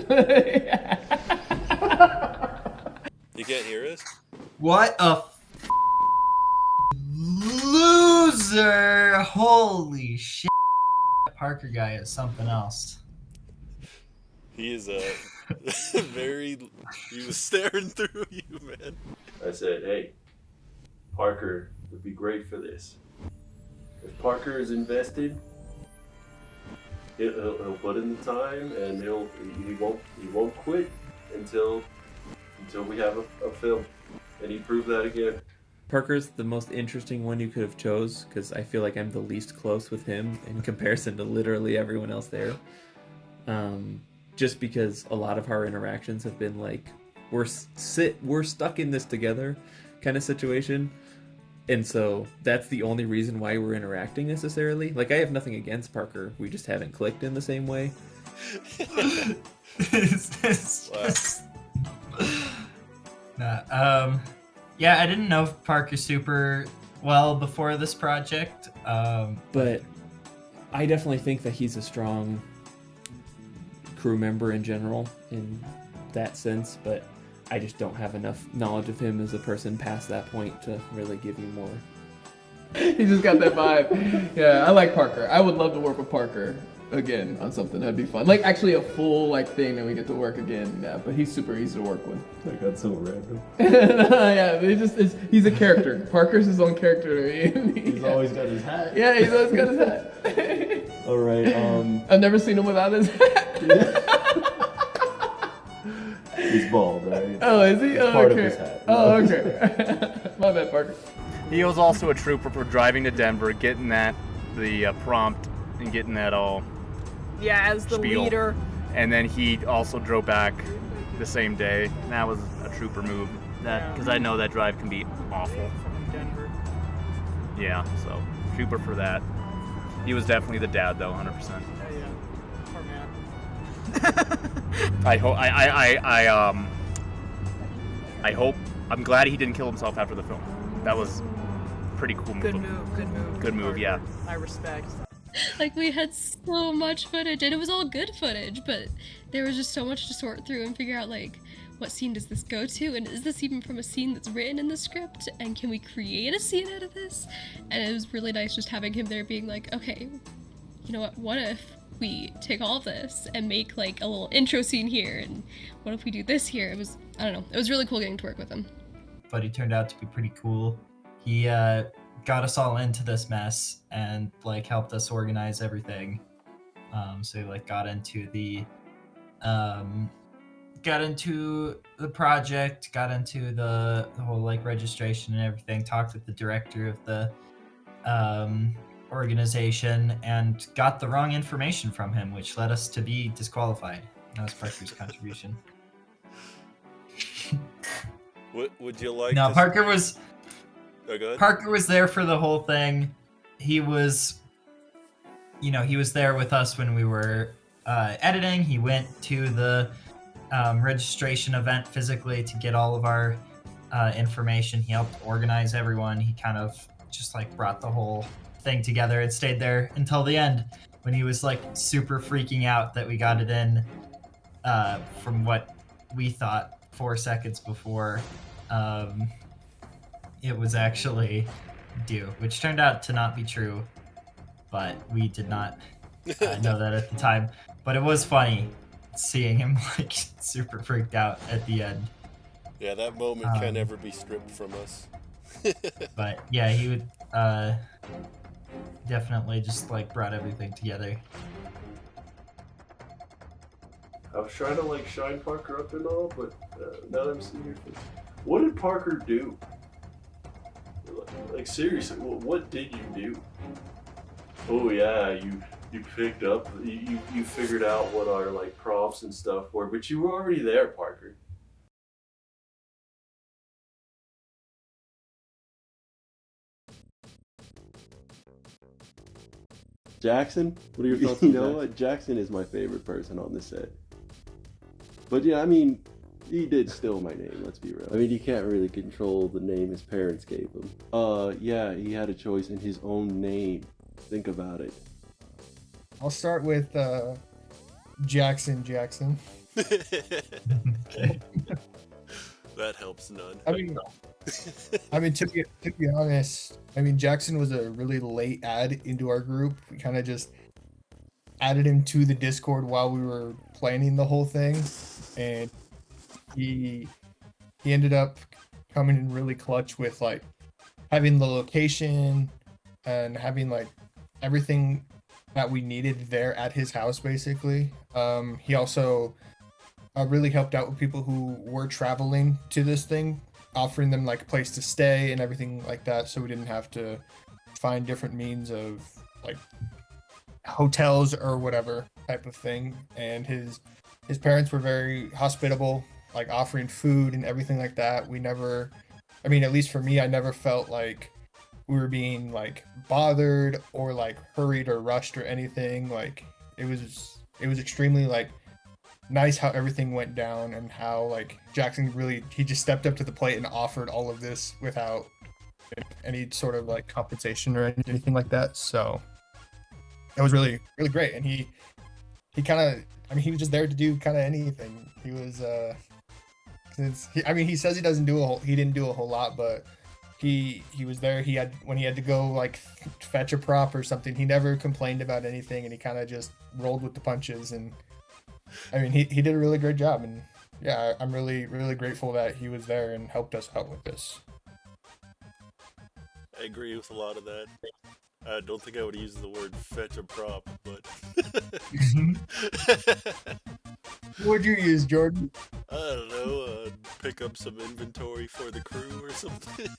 You can't hear us? What a loser! Holy shit! That Parker guy is something else. He is he was staring through you, man. I said, hey, Parker would be great for this. If Parker is invested, he'll put in the time, and he won't quit until we have a film, and he proved that again. Parker's the most interesting one you could have chose because I feel like I'm the least close with him in comparison to literally everyone else there. Just because a lot of our interactions have been like we're stuck in this together kind of situation. And so that's the only reason why we're interacting necessarily. Like, I have nothing against Parker. We just haven't clicked in the same way. Yeah, I didn't know Parker super well before this project. But I definitely think that he's a strong crew member in general in that sense. But I just don't have enough knowledge of him as a person past that point to really give you more. He just got that vibe. Yeah, I like Parker. I would love to work with Parker. again on something. That'd be fun. Like actually a full like thing that we get to work again. Yeah, but he's super easy to work with. Like that's so random. Yeah, he's a character. Parker's his own character to me. He's always got his hat. Yeah, he's always got his hat. All right. I've never seen him without his hat. He's bald, right? Oh, is he? It's part of his hat. Oh, okay. My bad, Parker. He was also a trooper for driving to Denver, getting the prompt and getting that all. Yeah, as the spiel. leader. And then he also drove back the same day. And that was a trooper move. Because I know that drive can be awful. From Denver. Yeah, so trooper for that. He was definitely the dad though, 100%. Yeah. Poor man. I hope. I'm glad he didn't kill himself after the film. That was pretty cool move. Good move. Good move, yeah. I respect. Like, we had so much footage, and it was all good footage, but there was just so much to sort through and figure out, like, what scene does this go to, and is this even from a scene that's written in the script, and can we create a scene out of this? And it was really nice just having him there being like, okay, you know what if we take all of this and make, like, a little intro scene here, and what if we do this here? It was, I don't know, it was really cool getting to work with him. But he turned out to be pretty cool. He got us all into this mess and like helped us organize everything. So he like got into the project, got into the whole like registration and everything, talked with the director of the organization and got the wrong information from him, which led us to be disqualified. That was Parker's contribution. What would you like? No, to... Parker was. Oh, go ahead. Parker was there for the whole thing. He was, he was there with us when we were editing. He went to the registration event physically to get all of our information. He helped organize everyone. He kind of just like brought the whole thing together and stayed there until the end when he was like super freaking out that we got it in from what we thought 4 seconds before it was actually due, which turned out to not be true, but we did not know that at the time. But it was funny seeing him like super freaked out at the end. Yeah, that moment can never be stripped from us. But yeah, he would definitely just like brought everything together. I was trying to like shine Parker up and all, but now that I'm seeing your face, what did Parker do? Like seriously, what did you do? Oh yeah, you picked up, you figured out what our like props and stuff were, but you were already there, Parker. Jaxon, what are your thoughts? You know what, Jaxon is my favorite person on the set. But yeah, I mean, he did steal my name, let's be real. I mean, he can't really control the name his parents gave him. Yeah, he had a choice in his own name. Think about it. I'll start with Jaxon. Okay. That helps none. I mean, to be honest, I mean, Jaxon was a really late add into our group. We kind of just added him to the Discord while we were planning the whole thing, and he ended up coming in really clutch with like having the location and having like everything that we needed there at his house, basically. He also really helped out with people who were traveling to this thing, offering them like a place to stay and everything like that, so we didn't have to find different means of like hotels or whatever type of thing. And his parents were very hospitable, like offering food and everything like that. We never, I mean, at least for me, I never felt like we were being like bothered or like hurried or rushed or anything. Like it was extremely like nice how everything went down, and how like Jaxon really, he just stepped up to the plate and offered all of this without any sort of like compensation or anything like that. So it was really, really great. And he kind of, I mean, he was just there to do kind of anything. He was he says he didn't do a whole lot, but he was there. When he had to go like fetch a prop or something, he never complained about anything, and he kind of just rolled with the punches. And I mean, he did a really great job. And yeah, I'm really grateful that he was there and helped us out with this. I agree with a lot of that. I don't think I would use the word fetch a prop, but... What'd you use, Jordan? I don't know, pick up some inventory for the crew or something.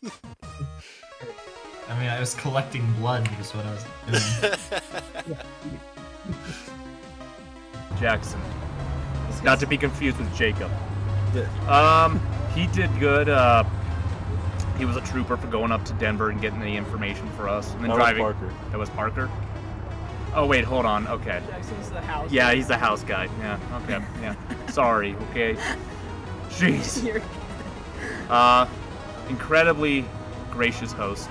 I mean, I was collecting blood was what I was doing. Jaxon. Not to be confused with Jacob. Yeah. He did good. He was a trooper for going up to Denver and getting the information for us, and then driving. Was Parker. That was Parker. Oh wait, hold on. Okay. Jackson's the house. Yeah, he's the house guy. Yeah. Okay. Yeah. Sorry. Okay. Jeez. Incredibly gracious host.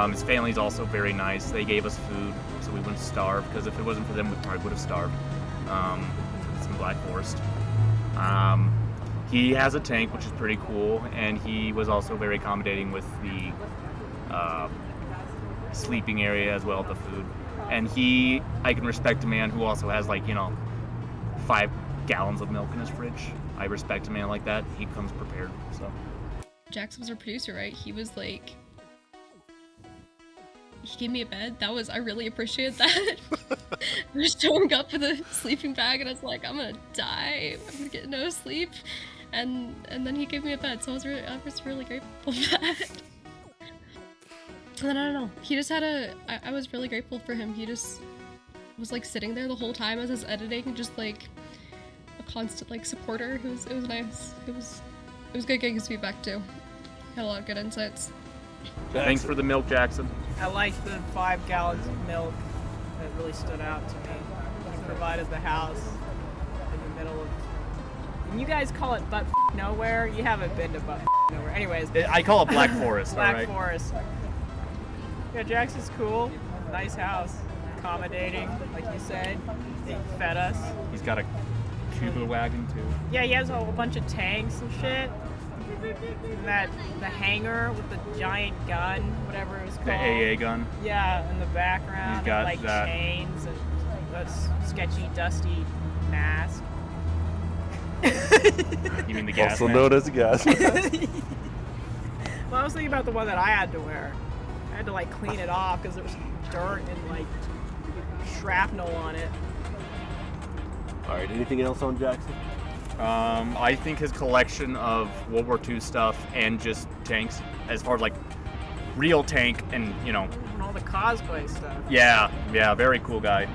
His family's also very nice. They gave us food, so we wouldn't starve. Because if it wasn't for them, we probably would have starved. It's in Black Forest. He has a tank, which is pretty cool, and he was also very accommodating with the sleeping area as well as the food. And I can respect a man who also has 5 gallons of milk in his fridge. I respect a man like that. He comes prepared. So. Jax was our producer, right? He was like, he gave me a bed. I really appreciate that. I was showing up with a sleeping bag, and I was like, I'm gonna die. I'm gonna get no sleep. And then he gave me a bed, so I was really grateful for that. And then I don't know. He just had I was really grateful for him. He just was sitting there the whole time as I was editing, just a constant supporter. It was nice. It was good getting his feedback too. Had a lot of good insights. Thanks for the milk, Jaxon. I liked the 5 gallons of milk. That really stood out to me. He provided the house in the middle of... And you guys call it butt nowhere? You haven't been to butt nowhere. Anyways. I call it Black Forest, Black alright? Forest. Yeah, Jackson's cool. Nice house. Accommodating, like you said. He fed us. He's got a tubular wagon, too. Yeah, he has a whole bunch of tanks and shit. And the hangar with the giant gun, whatever it was called. The AA gun? Yeah, in the background. He's got and, that. Chains and that sketchy, dusty mask. You mean the gas Also mask? known as a gas mask. Well, I was thinking about the one that I had to wear. I had to clean it off because there was dirt and shrapnel on it. Alright, anything else on Jaxon? I think his collection of World War II stuff and just tanks, as far as real tank and And all the cosplay stuff. Yeah, very cool guy.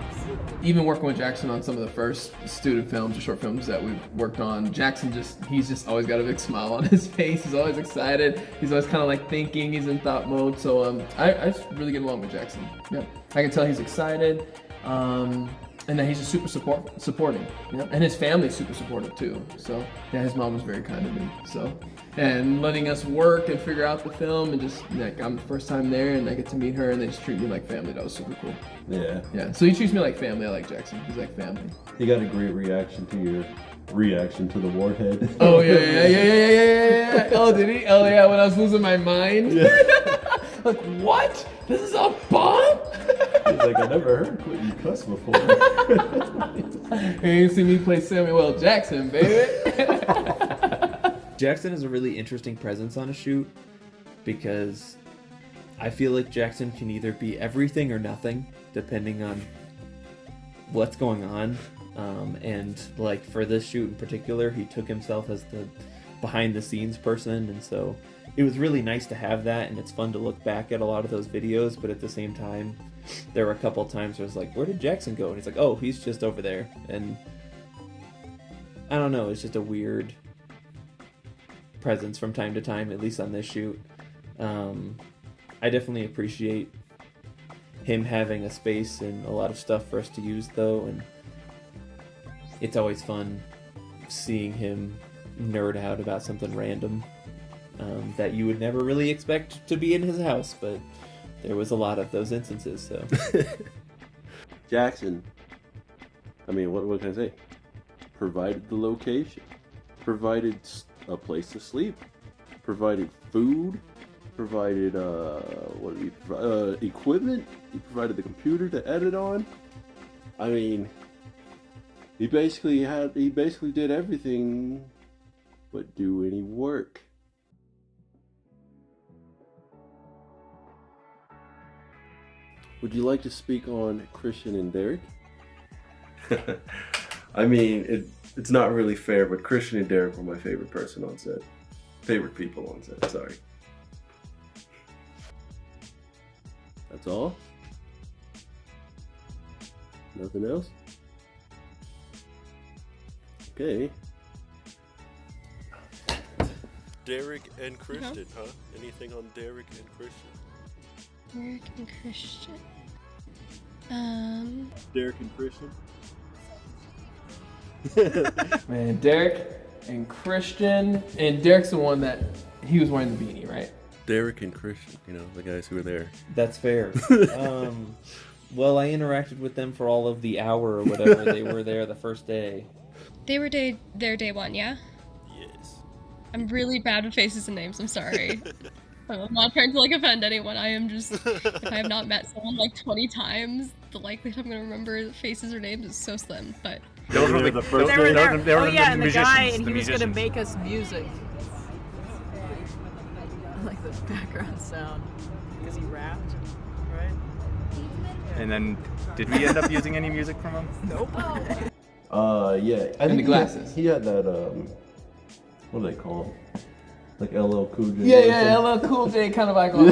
Even working with Jaxon on some of the first student films or short films that we've worked on, he's just always got a big smile on his face. He's always excited. He's always kind of thinking. He's in thought mode. So I just really get along with Jaxon. Yeah, I can tell he's excited. And that he's just super supporting, and his family's super supportive too. So yeah, his mom was very kind to me. So, and letting us work and figure out the film, and just I'm the first time there, and I get to meet her, and they just treat me like family. That was super cool. Yeah. So he treats me like family. I like Jaxon. He's like family. He got a great reaction to your reaction to the warhead. Oh yeah. Oh, did he? Oh yeah, when I was losing my mind. Yeah. What? This is a bomb? He's like, I never heard Quinton cuss before. You ain't seen me play Samuel L. Jackson, baby. Jaxon is a really interesting presence on a shoot because I feel like Jaxon can either be everything or nothing, depending on what's going on. And for this shoot in particular, he took himself as the behind-the-scenes person, and so it was really nice to have that, and it's fun to look back at a lot of those videos, but at the same time, there were a couple of times where I was like, where did Jaxon go? And he's like, oh, he's just over there. And I don't know, it's just a weird presence from time to time, at least on this shoot. I definitely appreciate him having a space and a lot of stuff for us to use, though, and it's always fun seeing him nerd out about something random that you would never really expect to be in his house, but there was a lot of those instances, so. Jaxon, I mean, what can I say? Provided the location, provided a place to sleep, provided food, provided equipment. He provided the computer to edit on. I mean, he basically did everything but do any work. Would you like to speak on Christian and Derek? I mean, it's not really fair, but Christian and Derek were my favorite person on set. Favorite people on set, sorry. That's all? Nothing else? Okay. Derek and Christian, huh? Anything on Derek and Christian? Derek and Christian. Derek and Christian? Man, Derek and Christian, and Derek's the one that he was wearing the beanie, right? Derek and Christian, the guys who were there. That's fair. Well, I interacted with them for all of the hour or whatever they were there the first day. They were there day one, yeah? Yes. I'm really bad with faces and names, I'm sorry. I'm not trying to offend anyone. I am just, if I have not met someone 20 times, the likelihood I'm going to remember faces or names is so slim, but... Those were the first. They were there. They were And the guy, and he was musicians. gonna make us music. I like the background sound because he rapped, right? And then, did we end up using any music from him? Nope. Yeah. I And think the glasses. He had that, what do they call them? Like LL Cool J. Yeah, LL Cool J kind of on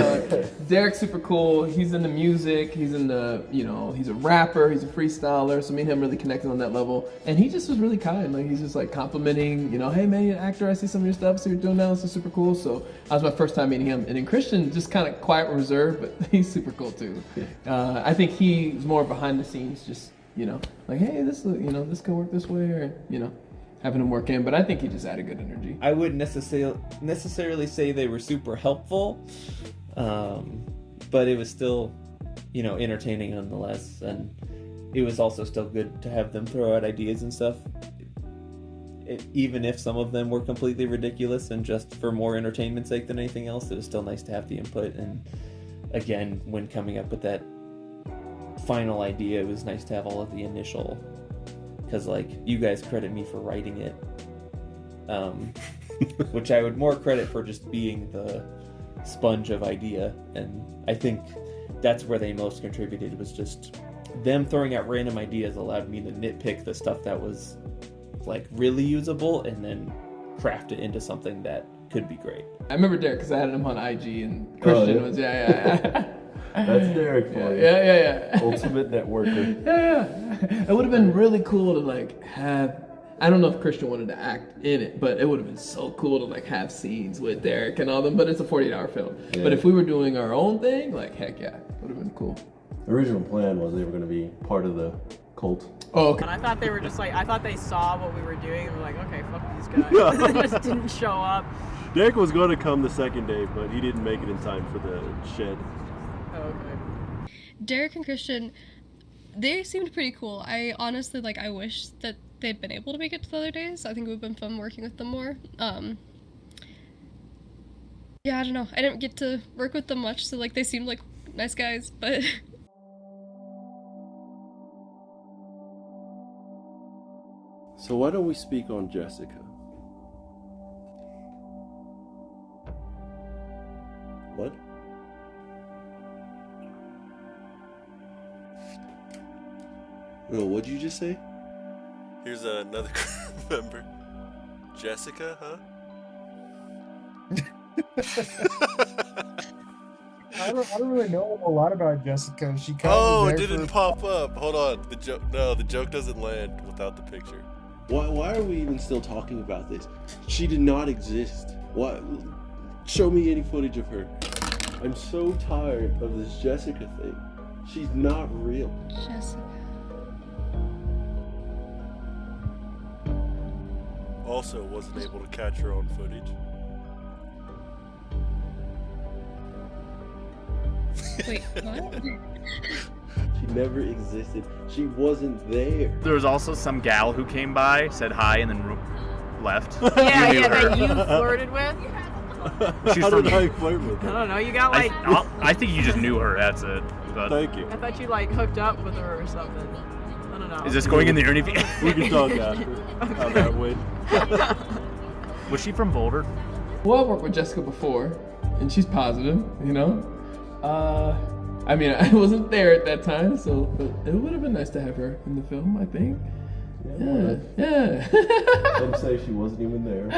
Derek's super cool. He's into music. He's into, he's a rapper. He's a freestyler. So me and him really connected on that level. And he just was really kind. He's just complimenting, hey man, you're an actor. I see some of your stuff. So you're doing now. This is super cool. So that was my first time meeting him. And then Christian, just kind of quiet and reserved, but he's super cool too. I think he's more behind the scenes, just, hey, this can work this way, or, having him work in, but I think he just added good energy. I wouldn't necessarily say they were super helpful, but it was still, entertaining nonetheless, and it was also still good to have them throw out ideas and stuff, even if some of them were completely ridiculous and just for more entertainment's sake than anything else. It was still nice to have the input, and again, when coming up with that final idea, it was nice to have all of the initial, because you guys credit me for writing it, which I would more credit for just being the sponge of idea, and I think that's where they most contributed, was just them throwing out random ideas allowed me to nitpick the stuff that was really usable and then craft it into something that could be great. I remember Derek because I had him on IG, and Christian was yeah. That's Derek for you. Yeah. Ultimate networker. Yeah. It would have been really cool to have. I don't know if Christian wanted to act in it, but it would have been so cool to have scenes with Derek and all them. But it's a 48-hour film. Yeah. But if we were doing our own thing, heck yeah, it would have been cool. The original plan was they were going to be part of the cult. Oh, okay. And I thought they were just I thought they saw what we were doing and were okay, fuck these guys. They just didn't show up. Derek was going to come the second day, but he didn't make it in time for the shed. Okay. Derek and Christian, they seemed pretty cool. I honestly, I wish that they'd been able to make it to the other days. I think it would have been fun working with them more. Yeah, I don't know. I didn't get to work with them much, so they seemed like nice guys, but... So why don't we speak on Jessica? What? Oh, what'd you just say? Here's another crew member. Jessica, huh? I don't really know a lot about Jessica. She it didn't pop up. Hold on. The joke doesn't land without the picture. Why are we even still talking about this? She did not exist. What? Show me any footage of her. I'm so tired of this Jessica thing. She's not real. Jessica. Also wasn't able to catch her own footage. Wait, what? She never existed. She wasn't there. There was also some gal who came by, said hi, and then left. Yeah, that you flirted with? How did I flirt with her? I don't know. You got like. I think you just knew her. That's it. But Thank you. I thought you like hooked up with her or something. I don't know. Is this going in the interview? We can talk after. How that went. Was she from Boulder? Well, I've worked with Jessica before, and she's positive, you know? I mean, I wasn't there at that time, but it would have been nice to have her in the film, I think. Yeah. Some say she wasn't even there.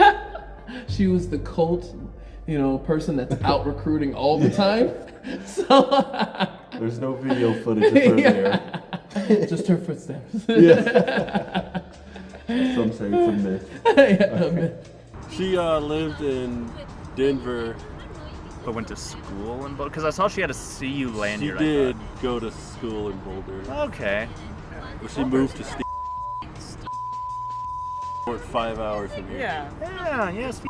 She was the cult, person that's out recruiting all the time. So there's no video footage of her there. Just her footsteps. Yeah. Some say it's a myth. A myth. She lived in Denver. But went to school in Boulder? Because I saw she had a CU lanyard. She did go to school in Boulder. Okay. But she moved to for 5 hours from here. Yeah. Yes.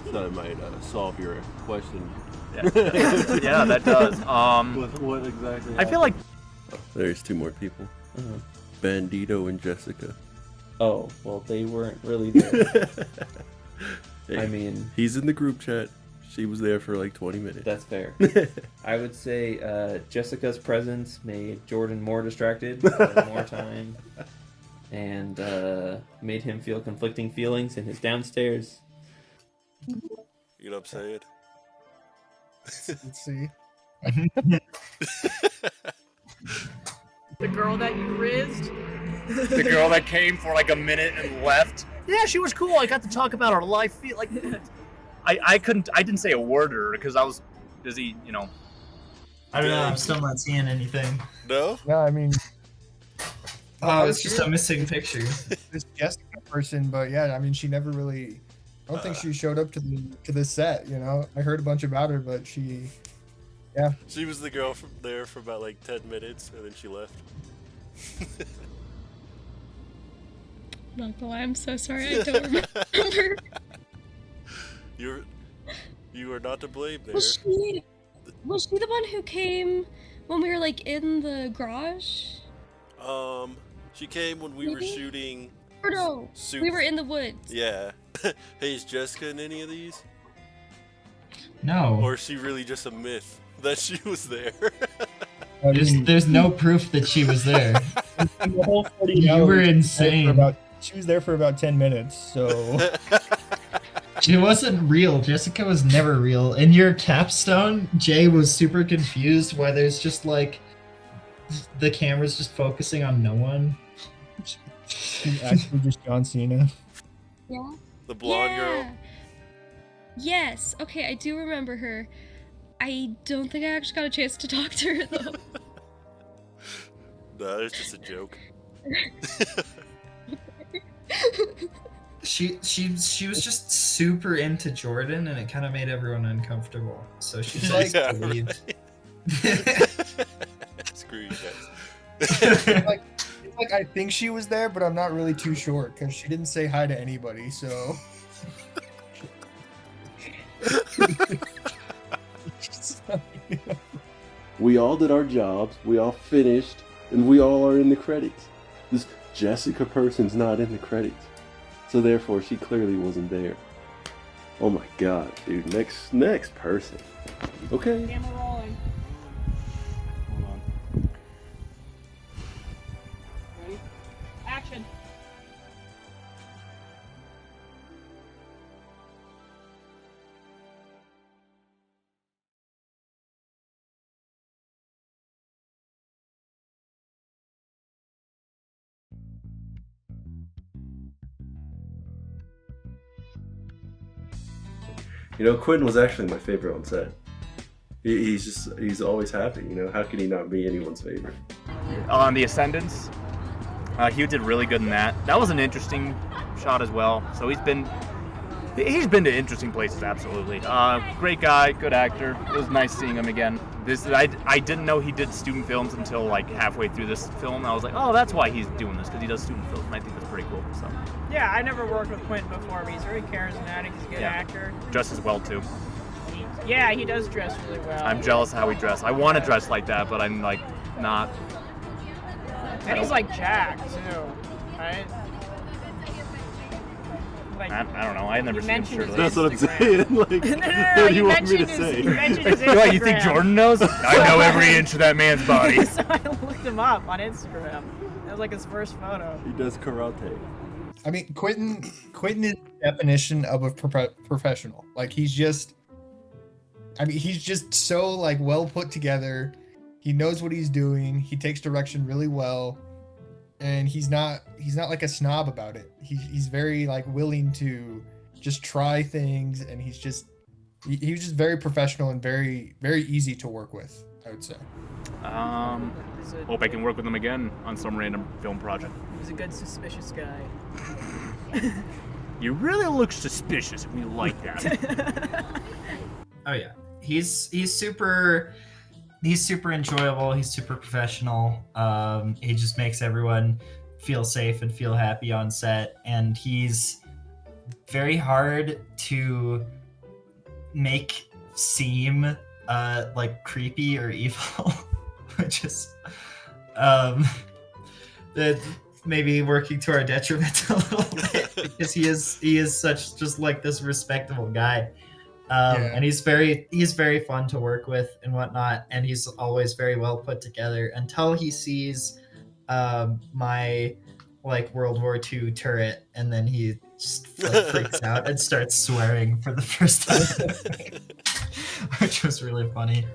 So that might solve your question. Yeah, that does. With what exactly? I feel like there's 2 more people. Bandito and Jessica. Oh, well, they weren't really there. Hey, I mean, he's in the group chat. She was there for like 20 minutes. That's fair. I would say Jessica's presence made Jordan more distracted more time, and made him feel conflicting feelings in his downstairs. You know what I'm saying? Let's see. The girl that you rizzed? the girl that came for like a minute and left. Yeah, she was cool. I got to talk about her life. Like, I didn't say a word to her because I was busy, I don't know. I'm still not seeing anything. No? No, I mean. Oh, it's just a missing picture. This Jessica person, but yeah, I mean, she never really. I don't think she showed up to the set. I heard a bunch about her, but she. Yeah. She was the girl there for about like 10 minutes, and then she left. Not gonna lie, I'm so sorry, I don't remember. You are not to blame there. Was she the one who came when we were like in the garage? She came when we were shooting. Or no, we were in the woods. Yeah. Hey, is Jessica in any of these? No. Or is she really just a myth that she was there? There's no proof that she was there. The whole 40 You hours, were insane. She was there for about 10 minutes, so. She wasn't real. Jessica was never real. In your capstone, Jay was super confused why there's just like the camera's just focusing on no one. She's actually just John Cena. Yeah. The blonde girl. Yes. Okay, I do remember her. I don't think I actually got a chance to talk to her though. No, it's just a joke. She was just super into Jordan, and it kind of made everyone uncomfortable. So she just leave. Screw you guys. It's like I think she was there, but I'm not really too sure because she didn't say hi to anybody. So. We all did our jobs. We all finished, and we all are in the credits. This Jessica person's not in the credits. So therefore, she clearly wasn't there. Oh my god, dude. Next person. Okay. Camera rolling. Hold on. Ready? Action. Quinton was actually my favorite on set. He's always happy, How could he not be anyone's favorite? On The Ascendants, he did really good in that. That was an interesting shot as well. So he's been to interesting places, absolutely. Great guy, good actor. It was nice seeing him again. I didn't know he did student films until like halfway through this film. I was like, oh, that's why he's doing this, because he does student films, and I think that's pretty cool. So. Yeah, I never worked with Quinton before, but he's very charismatic. He's a good actor. Dresses well too. Yeah, he does dress really well. I'm jealous of how he dressed. I want to dress like that, but I'm like not. And he's like jacked too, right? Like, I don't know. I never seen him shirtless. That's what I'm saying. Like, what do you want me to say? You mentioned his Instagram. What, you think Jordan knows? I know every inch of that man's body. So I looked him up on Instagram. That was like his first photo. He does karate. I mean, Quinton is the definition of a professional. Like, he's just so like well put together. He knows what he's doing. He takes direction really well, and he's not like a snob about it. He's very like willing to just try things, and he was just very professional and very, very easy to work with, I would say. Hope I can work with him again on some random film project. He's a good suspicious guy. You really look suspicious, and we like that. Oh yeah, he's super enjoyable. He's super professional. He just makes everyone feel safe and feel happy on set, and he's very hard to make seem like creepy or evil, which is that maybe working to our detriment a little bit, because he is such just like this respectable guy. And he's very fun to work with and whatnot, and he's always very well put together until he sees my like World War II turret, and then he just like freaks out and starts swearing for the first time, which was really funny.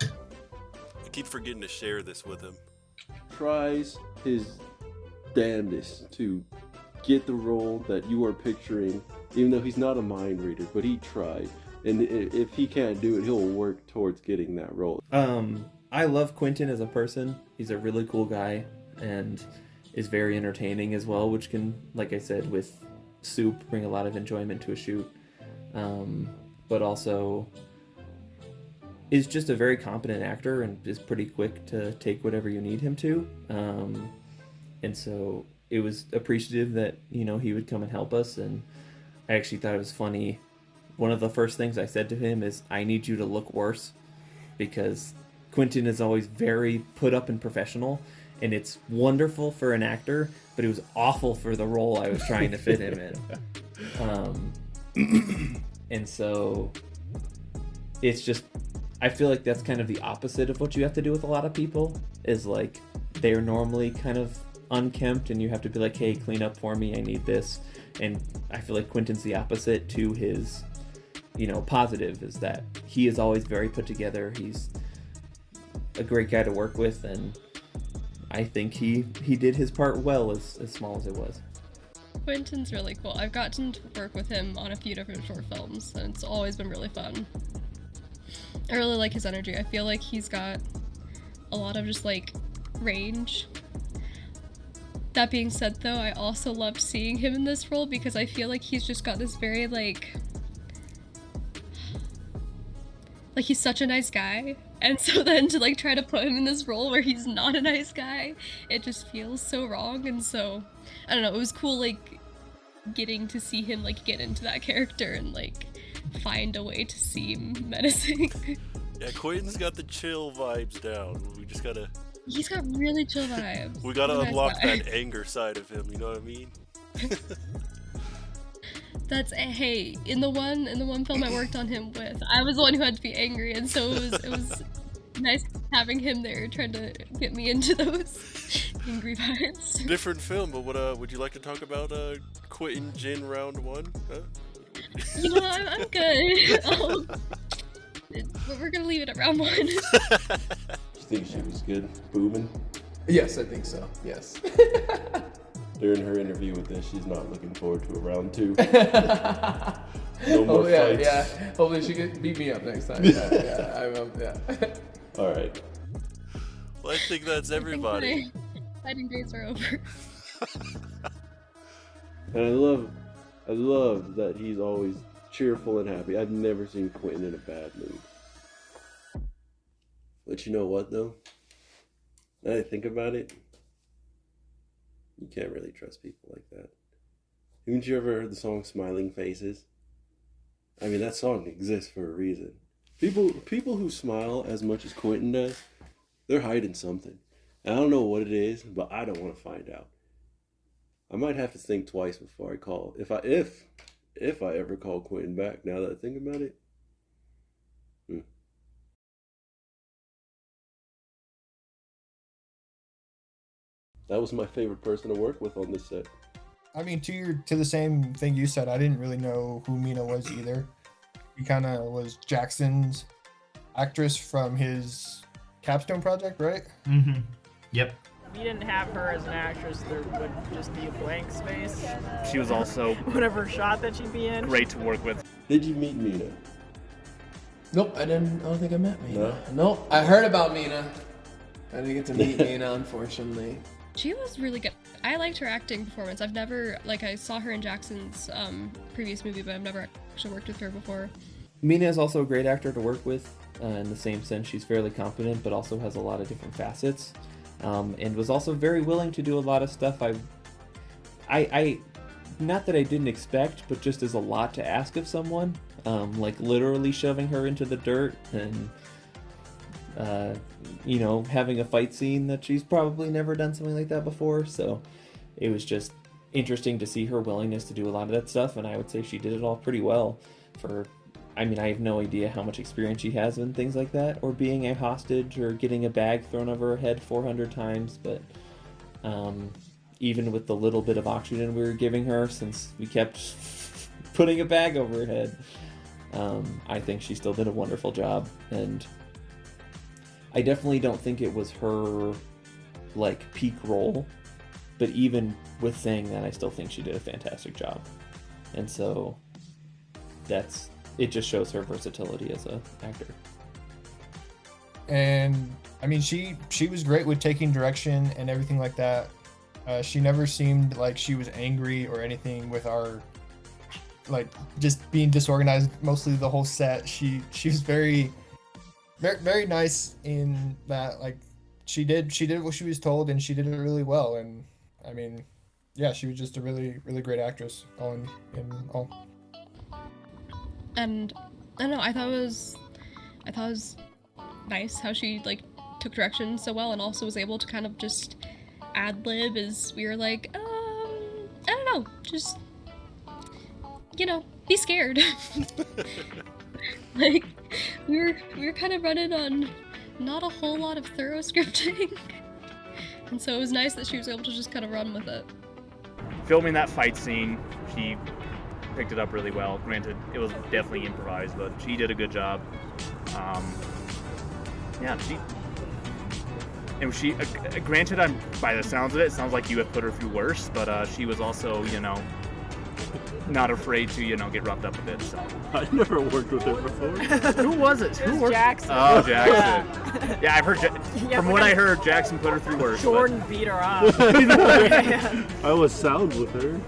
I keep forgetting to share this with him. Tries his damnedest to get the role that you are picturing, even though he's not a mind reader, but he tried. And if he can't do it, he'll work towards getting that role. I love Quinton as a person. He's a really cool guy and is very entertaining as well, which can, like I said, with Soup, bring a lot of enjoyment to a shoot. But also is just a very competent actor and is pretty quick to take whatever you need him to. And so it was appreciative that, you know, he would come and help us. And I actually thought it was funny. One of the first things I said to him is, I need you to look worse, because Quinton is always very put up and professional, and it's wonderful for an actor, but it was awful for the role I was trying to fit him in. And so it's just, I feel like that's kind of the opposite of what you have to do with a lot of people, is like they're normally kind of unkempt and you have to be like, hey, clean up for me, I need this. And I feel like Quinton's the opposite to his, you know, positive, is that he is always very put together. He's a great guy to work with, and I think he did his part well, as small as it was. Quinton's really cool. I've gotten to work with him on a few different short films, and it's always been really fun. I really like his energy. I feel like he's got a lot of just like range. That being said, though, I also loved seeing him in this role, because I feel like he's just got this very like he's such a nice guy, and so then to like try to put him in this role where he's not a nice guy, it just feels so wrong. And so I don't know, it was cool like getting to see him like get into that character and like find a way to seem menacing. Yeah, Quentin's got the chill vibes down. We just gotta... He's got really chill vibes. We gotta unlock that anger side of him, you know what I mean? That's hey, in the one film I worked on him with, I was the one who had to be angry, and so it was nice having him there trying to get me into those angry vibes. Different film, but what would you like to talk about Quentin Jin round one? Huh? You know, I'm good. We're gonna leave it at round one. You think she was good booming? Yes, I think so. Yes. During her interview with this, she's not looking forward to a round two. No more fights. Yeah. Hopefully she can beat me up next time. Yeah. All right. Well, I think that's everybody. Fighting days are over. And I love that he's always cheerful and happy. I've never seen Quentin in a bad mood. But you know what, though? Now that I think about it, you can't really trust people like that. Haven't you ever heard the song Smiling Faces? I mean, that song exists for a reason. People who smile as much as Quentin does, they're hiding something. And I don't know what it is, but I don't want to find out. I might have to think twice before I call. If I ever call Quinton back, now that I think about it. That was my favorite person to work with on this set. I mean, to the same thing you said, I didn't really know who Mina was either. He kind of was Jackson's actress from his capstone project, right? Mm-hmm. Yep. If you didn't have her as an actress, there would just be a blank space. She was also whatever shot that she'd be in. Great to work with. Did you meet Mina? Nope, I don't think I met Mina. No? Nope, I heard about Mina. I didn't get to meet Mina, unfortunately. She was really good. I liked her acting performance. I've never, I saw her in Jackson's previous movie, but I've never actually worked with her before. Mina is also a great actor to work with in the same sense. She's fairly competent, but also has a lot of different facets, and was also very willing to do a lot of stuff. I not that I didn't expect, but just as a lot to ask of someone, like literally shoving her into the dirt and having a fight scene that she's probably never done something like that before. So it was just interesting to see her willingness to do a lot of that stuff, and I would say she did it all pretty well. I have no idea how much experience she has in things like that, or being a hostage, or getting a bag thrown over her head 400 times, but even with the little bit of oxygen we were giving her, since we kept putting a bag over her head, I think she still did a wonderful job. And I definitely don't think it was her peak role, but even with saying that, I still think she did a fantastic job. And so it just shows her versatility as an actor. And I mean, she was great with taking direction and everything like that. She never seemed like she was angry or anything with our just being disorganized mostly the whole set. She was very, very, very nice in that. She did what she was told, and she did it really well. And I mean, yeah, she was just a really, really great actress all in all. And I don't know, I thought it was nice how she took direction so well, and also was able to kind of just ad-lib as we were I don't know, just be scared. We were kind of running on not a whole lot of thorough scripting. And so it was nice that she was able to just kind of run with it. Filming that fight scene, she picked it up really well. Granted, it was definitely improvised, but she did a good job. Granted, by the sounds of it, sounds like you have put her through worse, but she was also, not afraid to, get roughed up a bit. So I never worked with her before. Who was it? It was Jaxon. Oh, Jaxon. Yeah, I've heard. From what I heard, Jaxon put her through worse. Jordan beat her up. I was sound with her.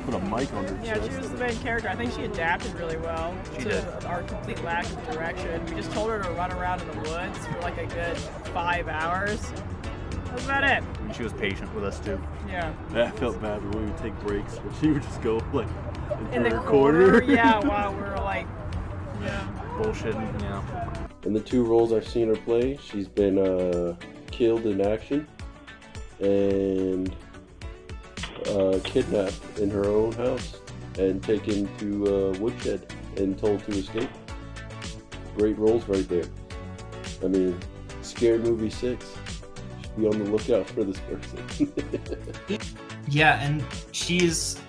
Put a mic on her Yeah, chest. she was the main character. I think she adapted really well to our complete lack of direction. We just told her to run around in the woods for a good 5 hours. That's about it. And she was patient with us too. Yeah. I felt bad when we would take breaks, but she would just go in the her corner. Yeah, while we were bullshitting. Yeah. In the 2 roles I've seen her play, she's been killed in action and kidnapped in her own house and taken to a woodshed and told to escape. Great roles right there. I mean, Scared Movie 6. Should be on the lookout for this person. Yeah, and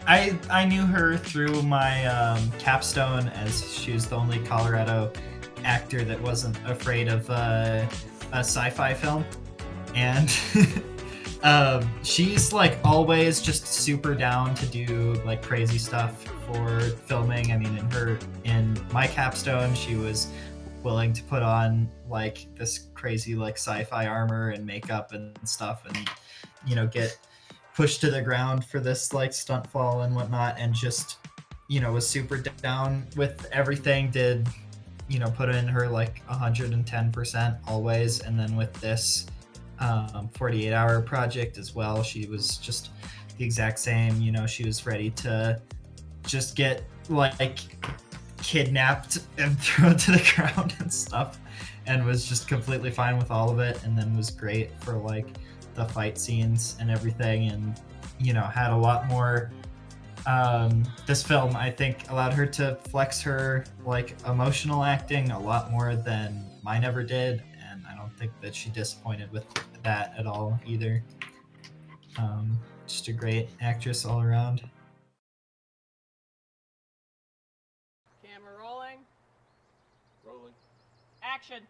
I knew her through my capstone, as she was the only Colorado actor that wasn't afraid of a sci-fi film. And she's always just super down to do crazy stuff for filming. I mean, in my capstone, she was willing to put on this crazy sci-fi armor and makeup and stuff, and get pushed to the ground for this stunt fall and whatnot, and just was super down with everything. Did put in her 110% always. And then with this 48-hour project as well, she was just the exact same. She was ready to just get kidnapped and thrown to the ground and stuff, and was just completely fine with all of it. And then was great for the fight scenes and everything. And had a lot more. This film, I think, allowed her to flex her like emotional acting a lot more than mine ever did, and I don't think that she disappointed with that at all either. Just a great actress all around. Camera rolling. Rolling. Action.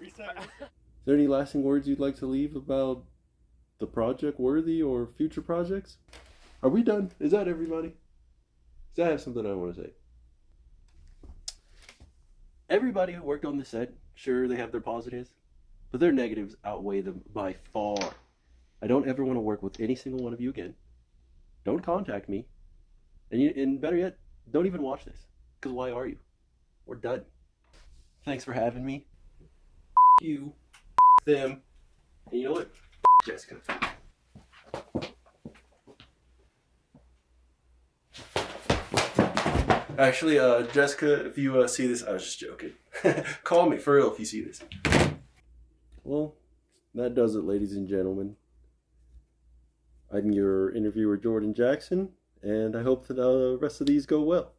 Is there any lasting words you'd like to leave about the project Worthy or future projects? Are we done? Is that everybody? Does I have something I want to say? Everybody who worked on the set, sure, they have their positives, but their negatives outweigh them by far. I don't ever want to work with any single one of you again. Don't contact me. And better yet, don't even watch this. Because why are you? We're done. Thanks for having me. You. Them. And you know what? Jessica. Actually, Jessica, if you see this, I was just joking. Call me, for real, if you see this. Well, that does it, ladies and gentlemen. I'm your interviewer, Jordan Jackson, and I hope that the rest of these go well.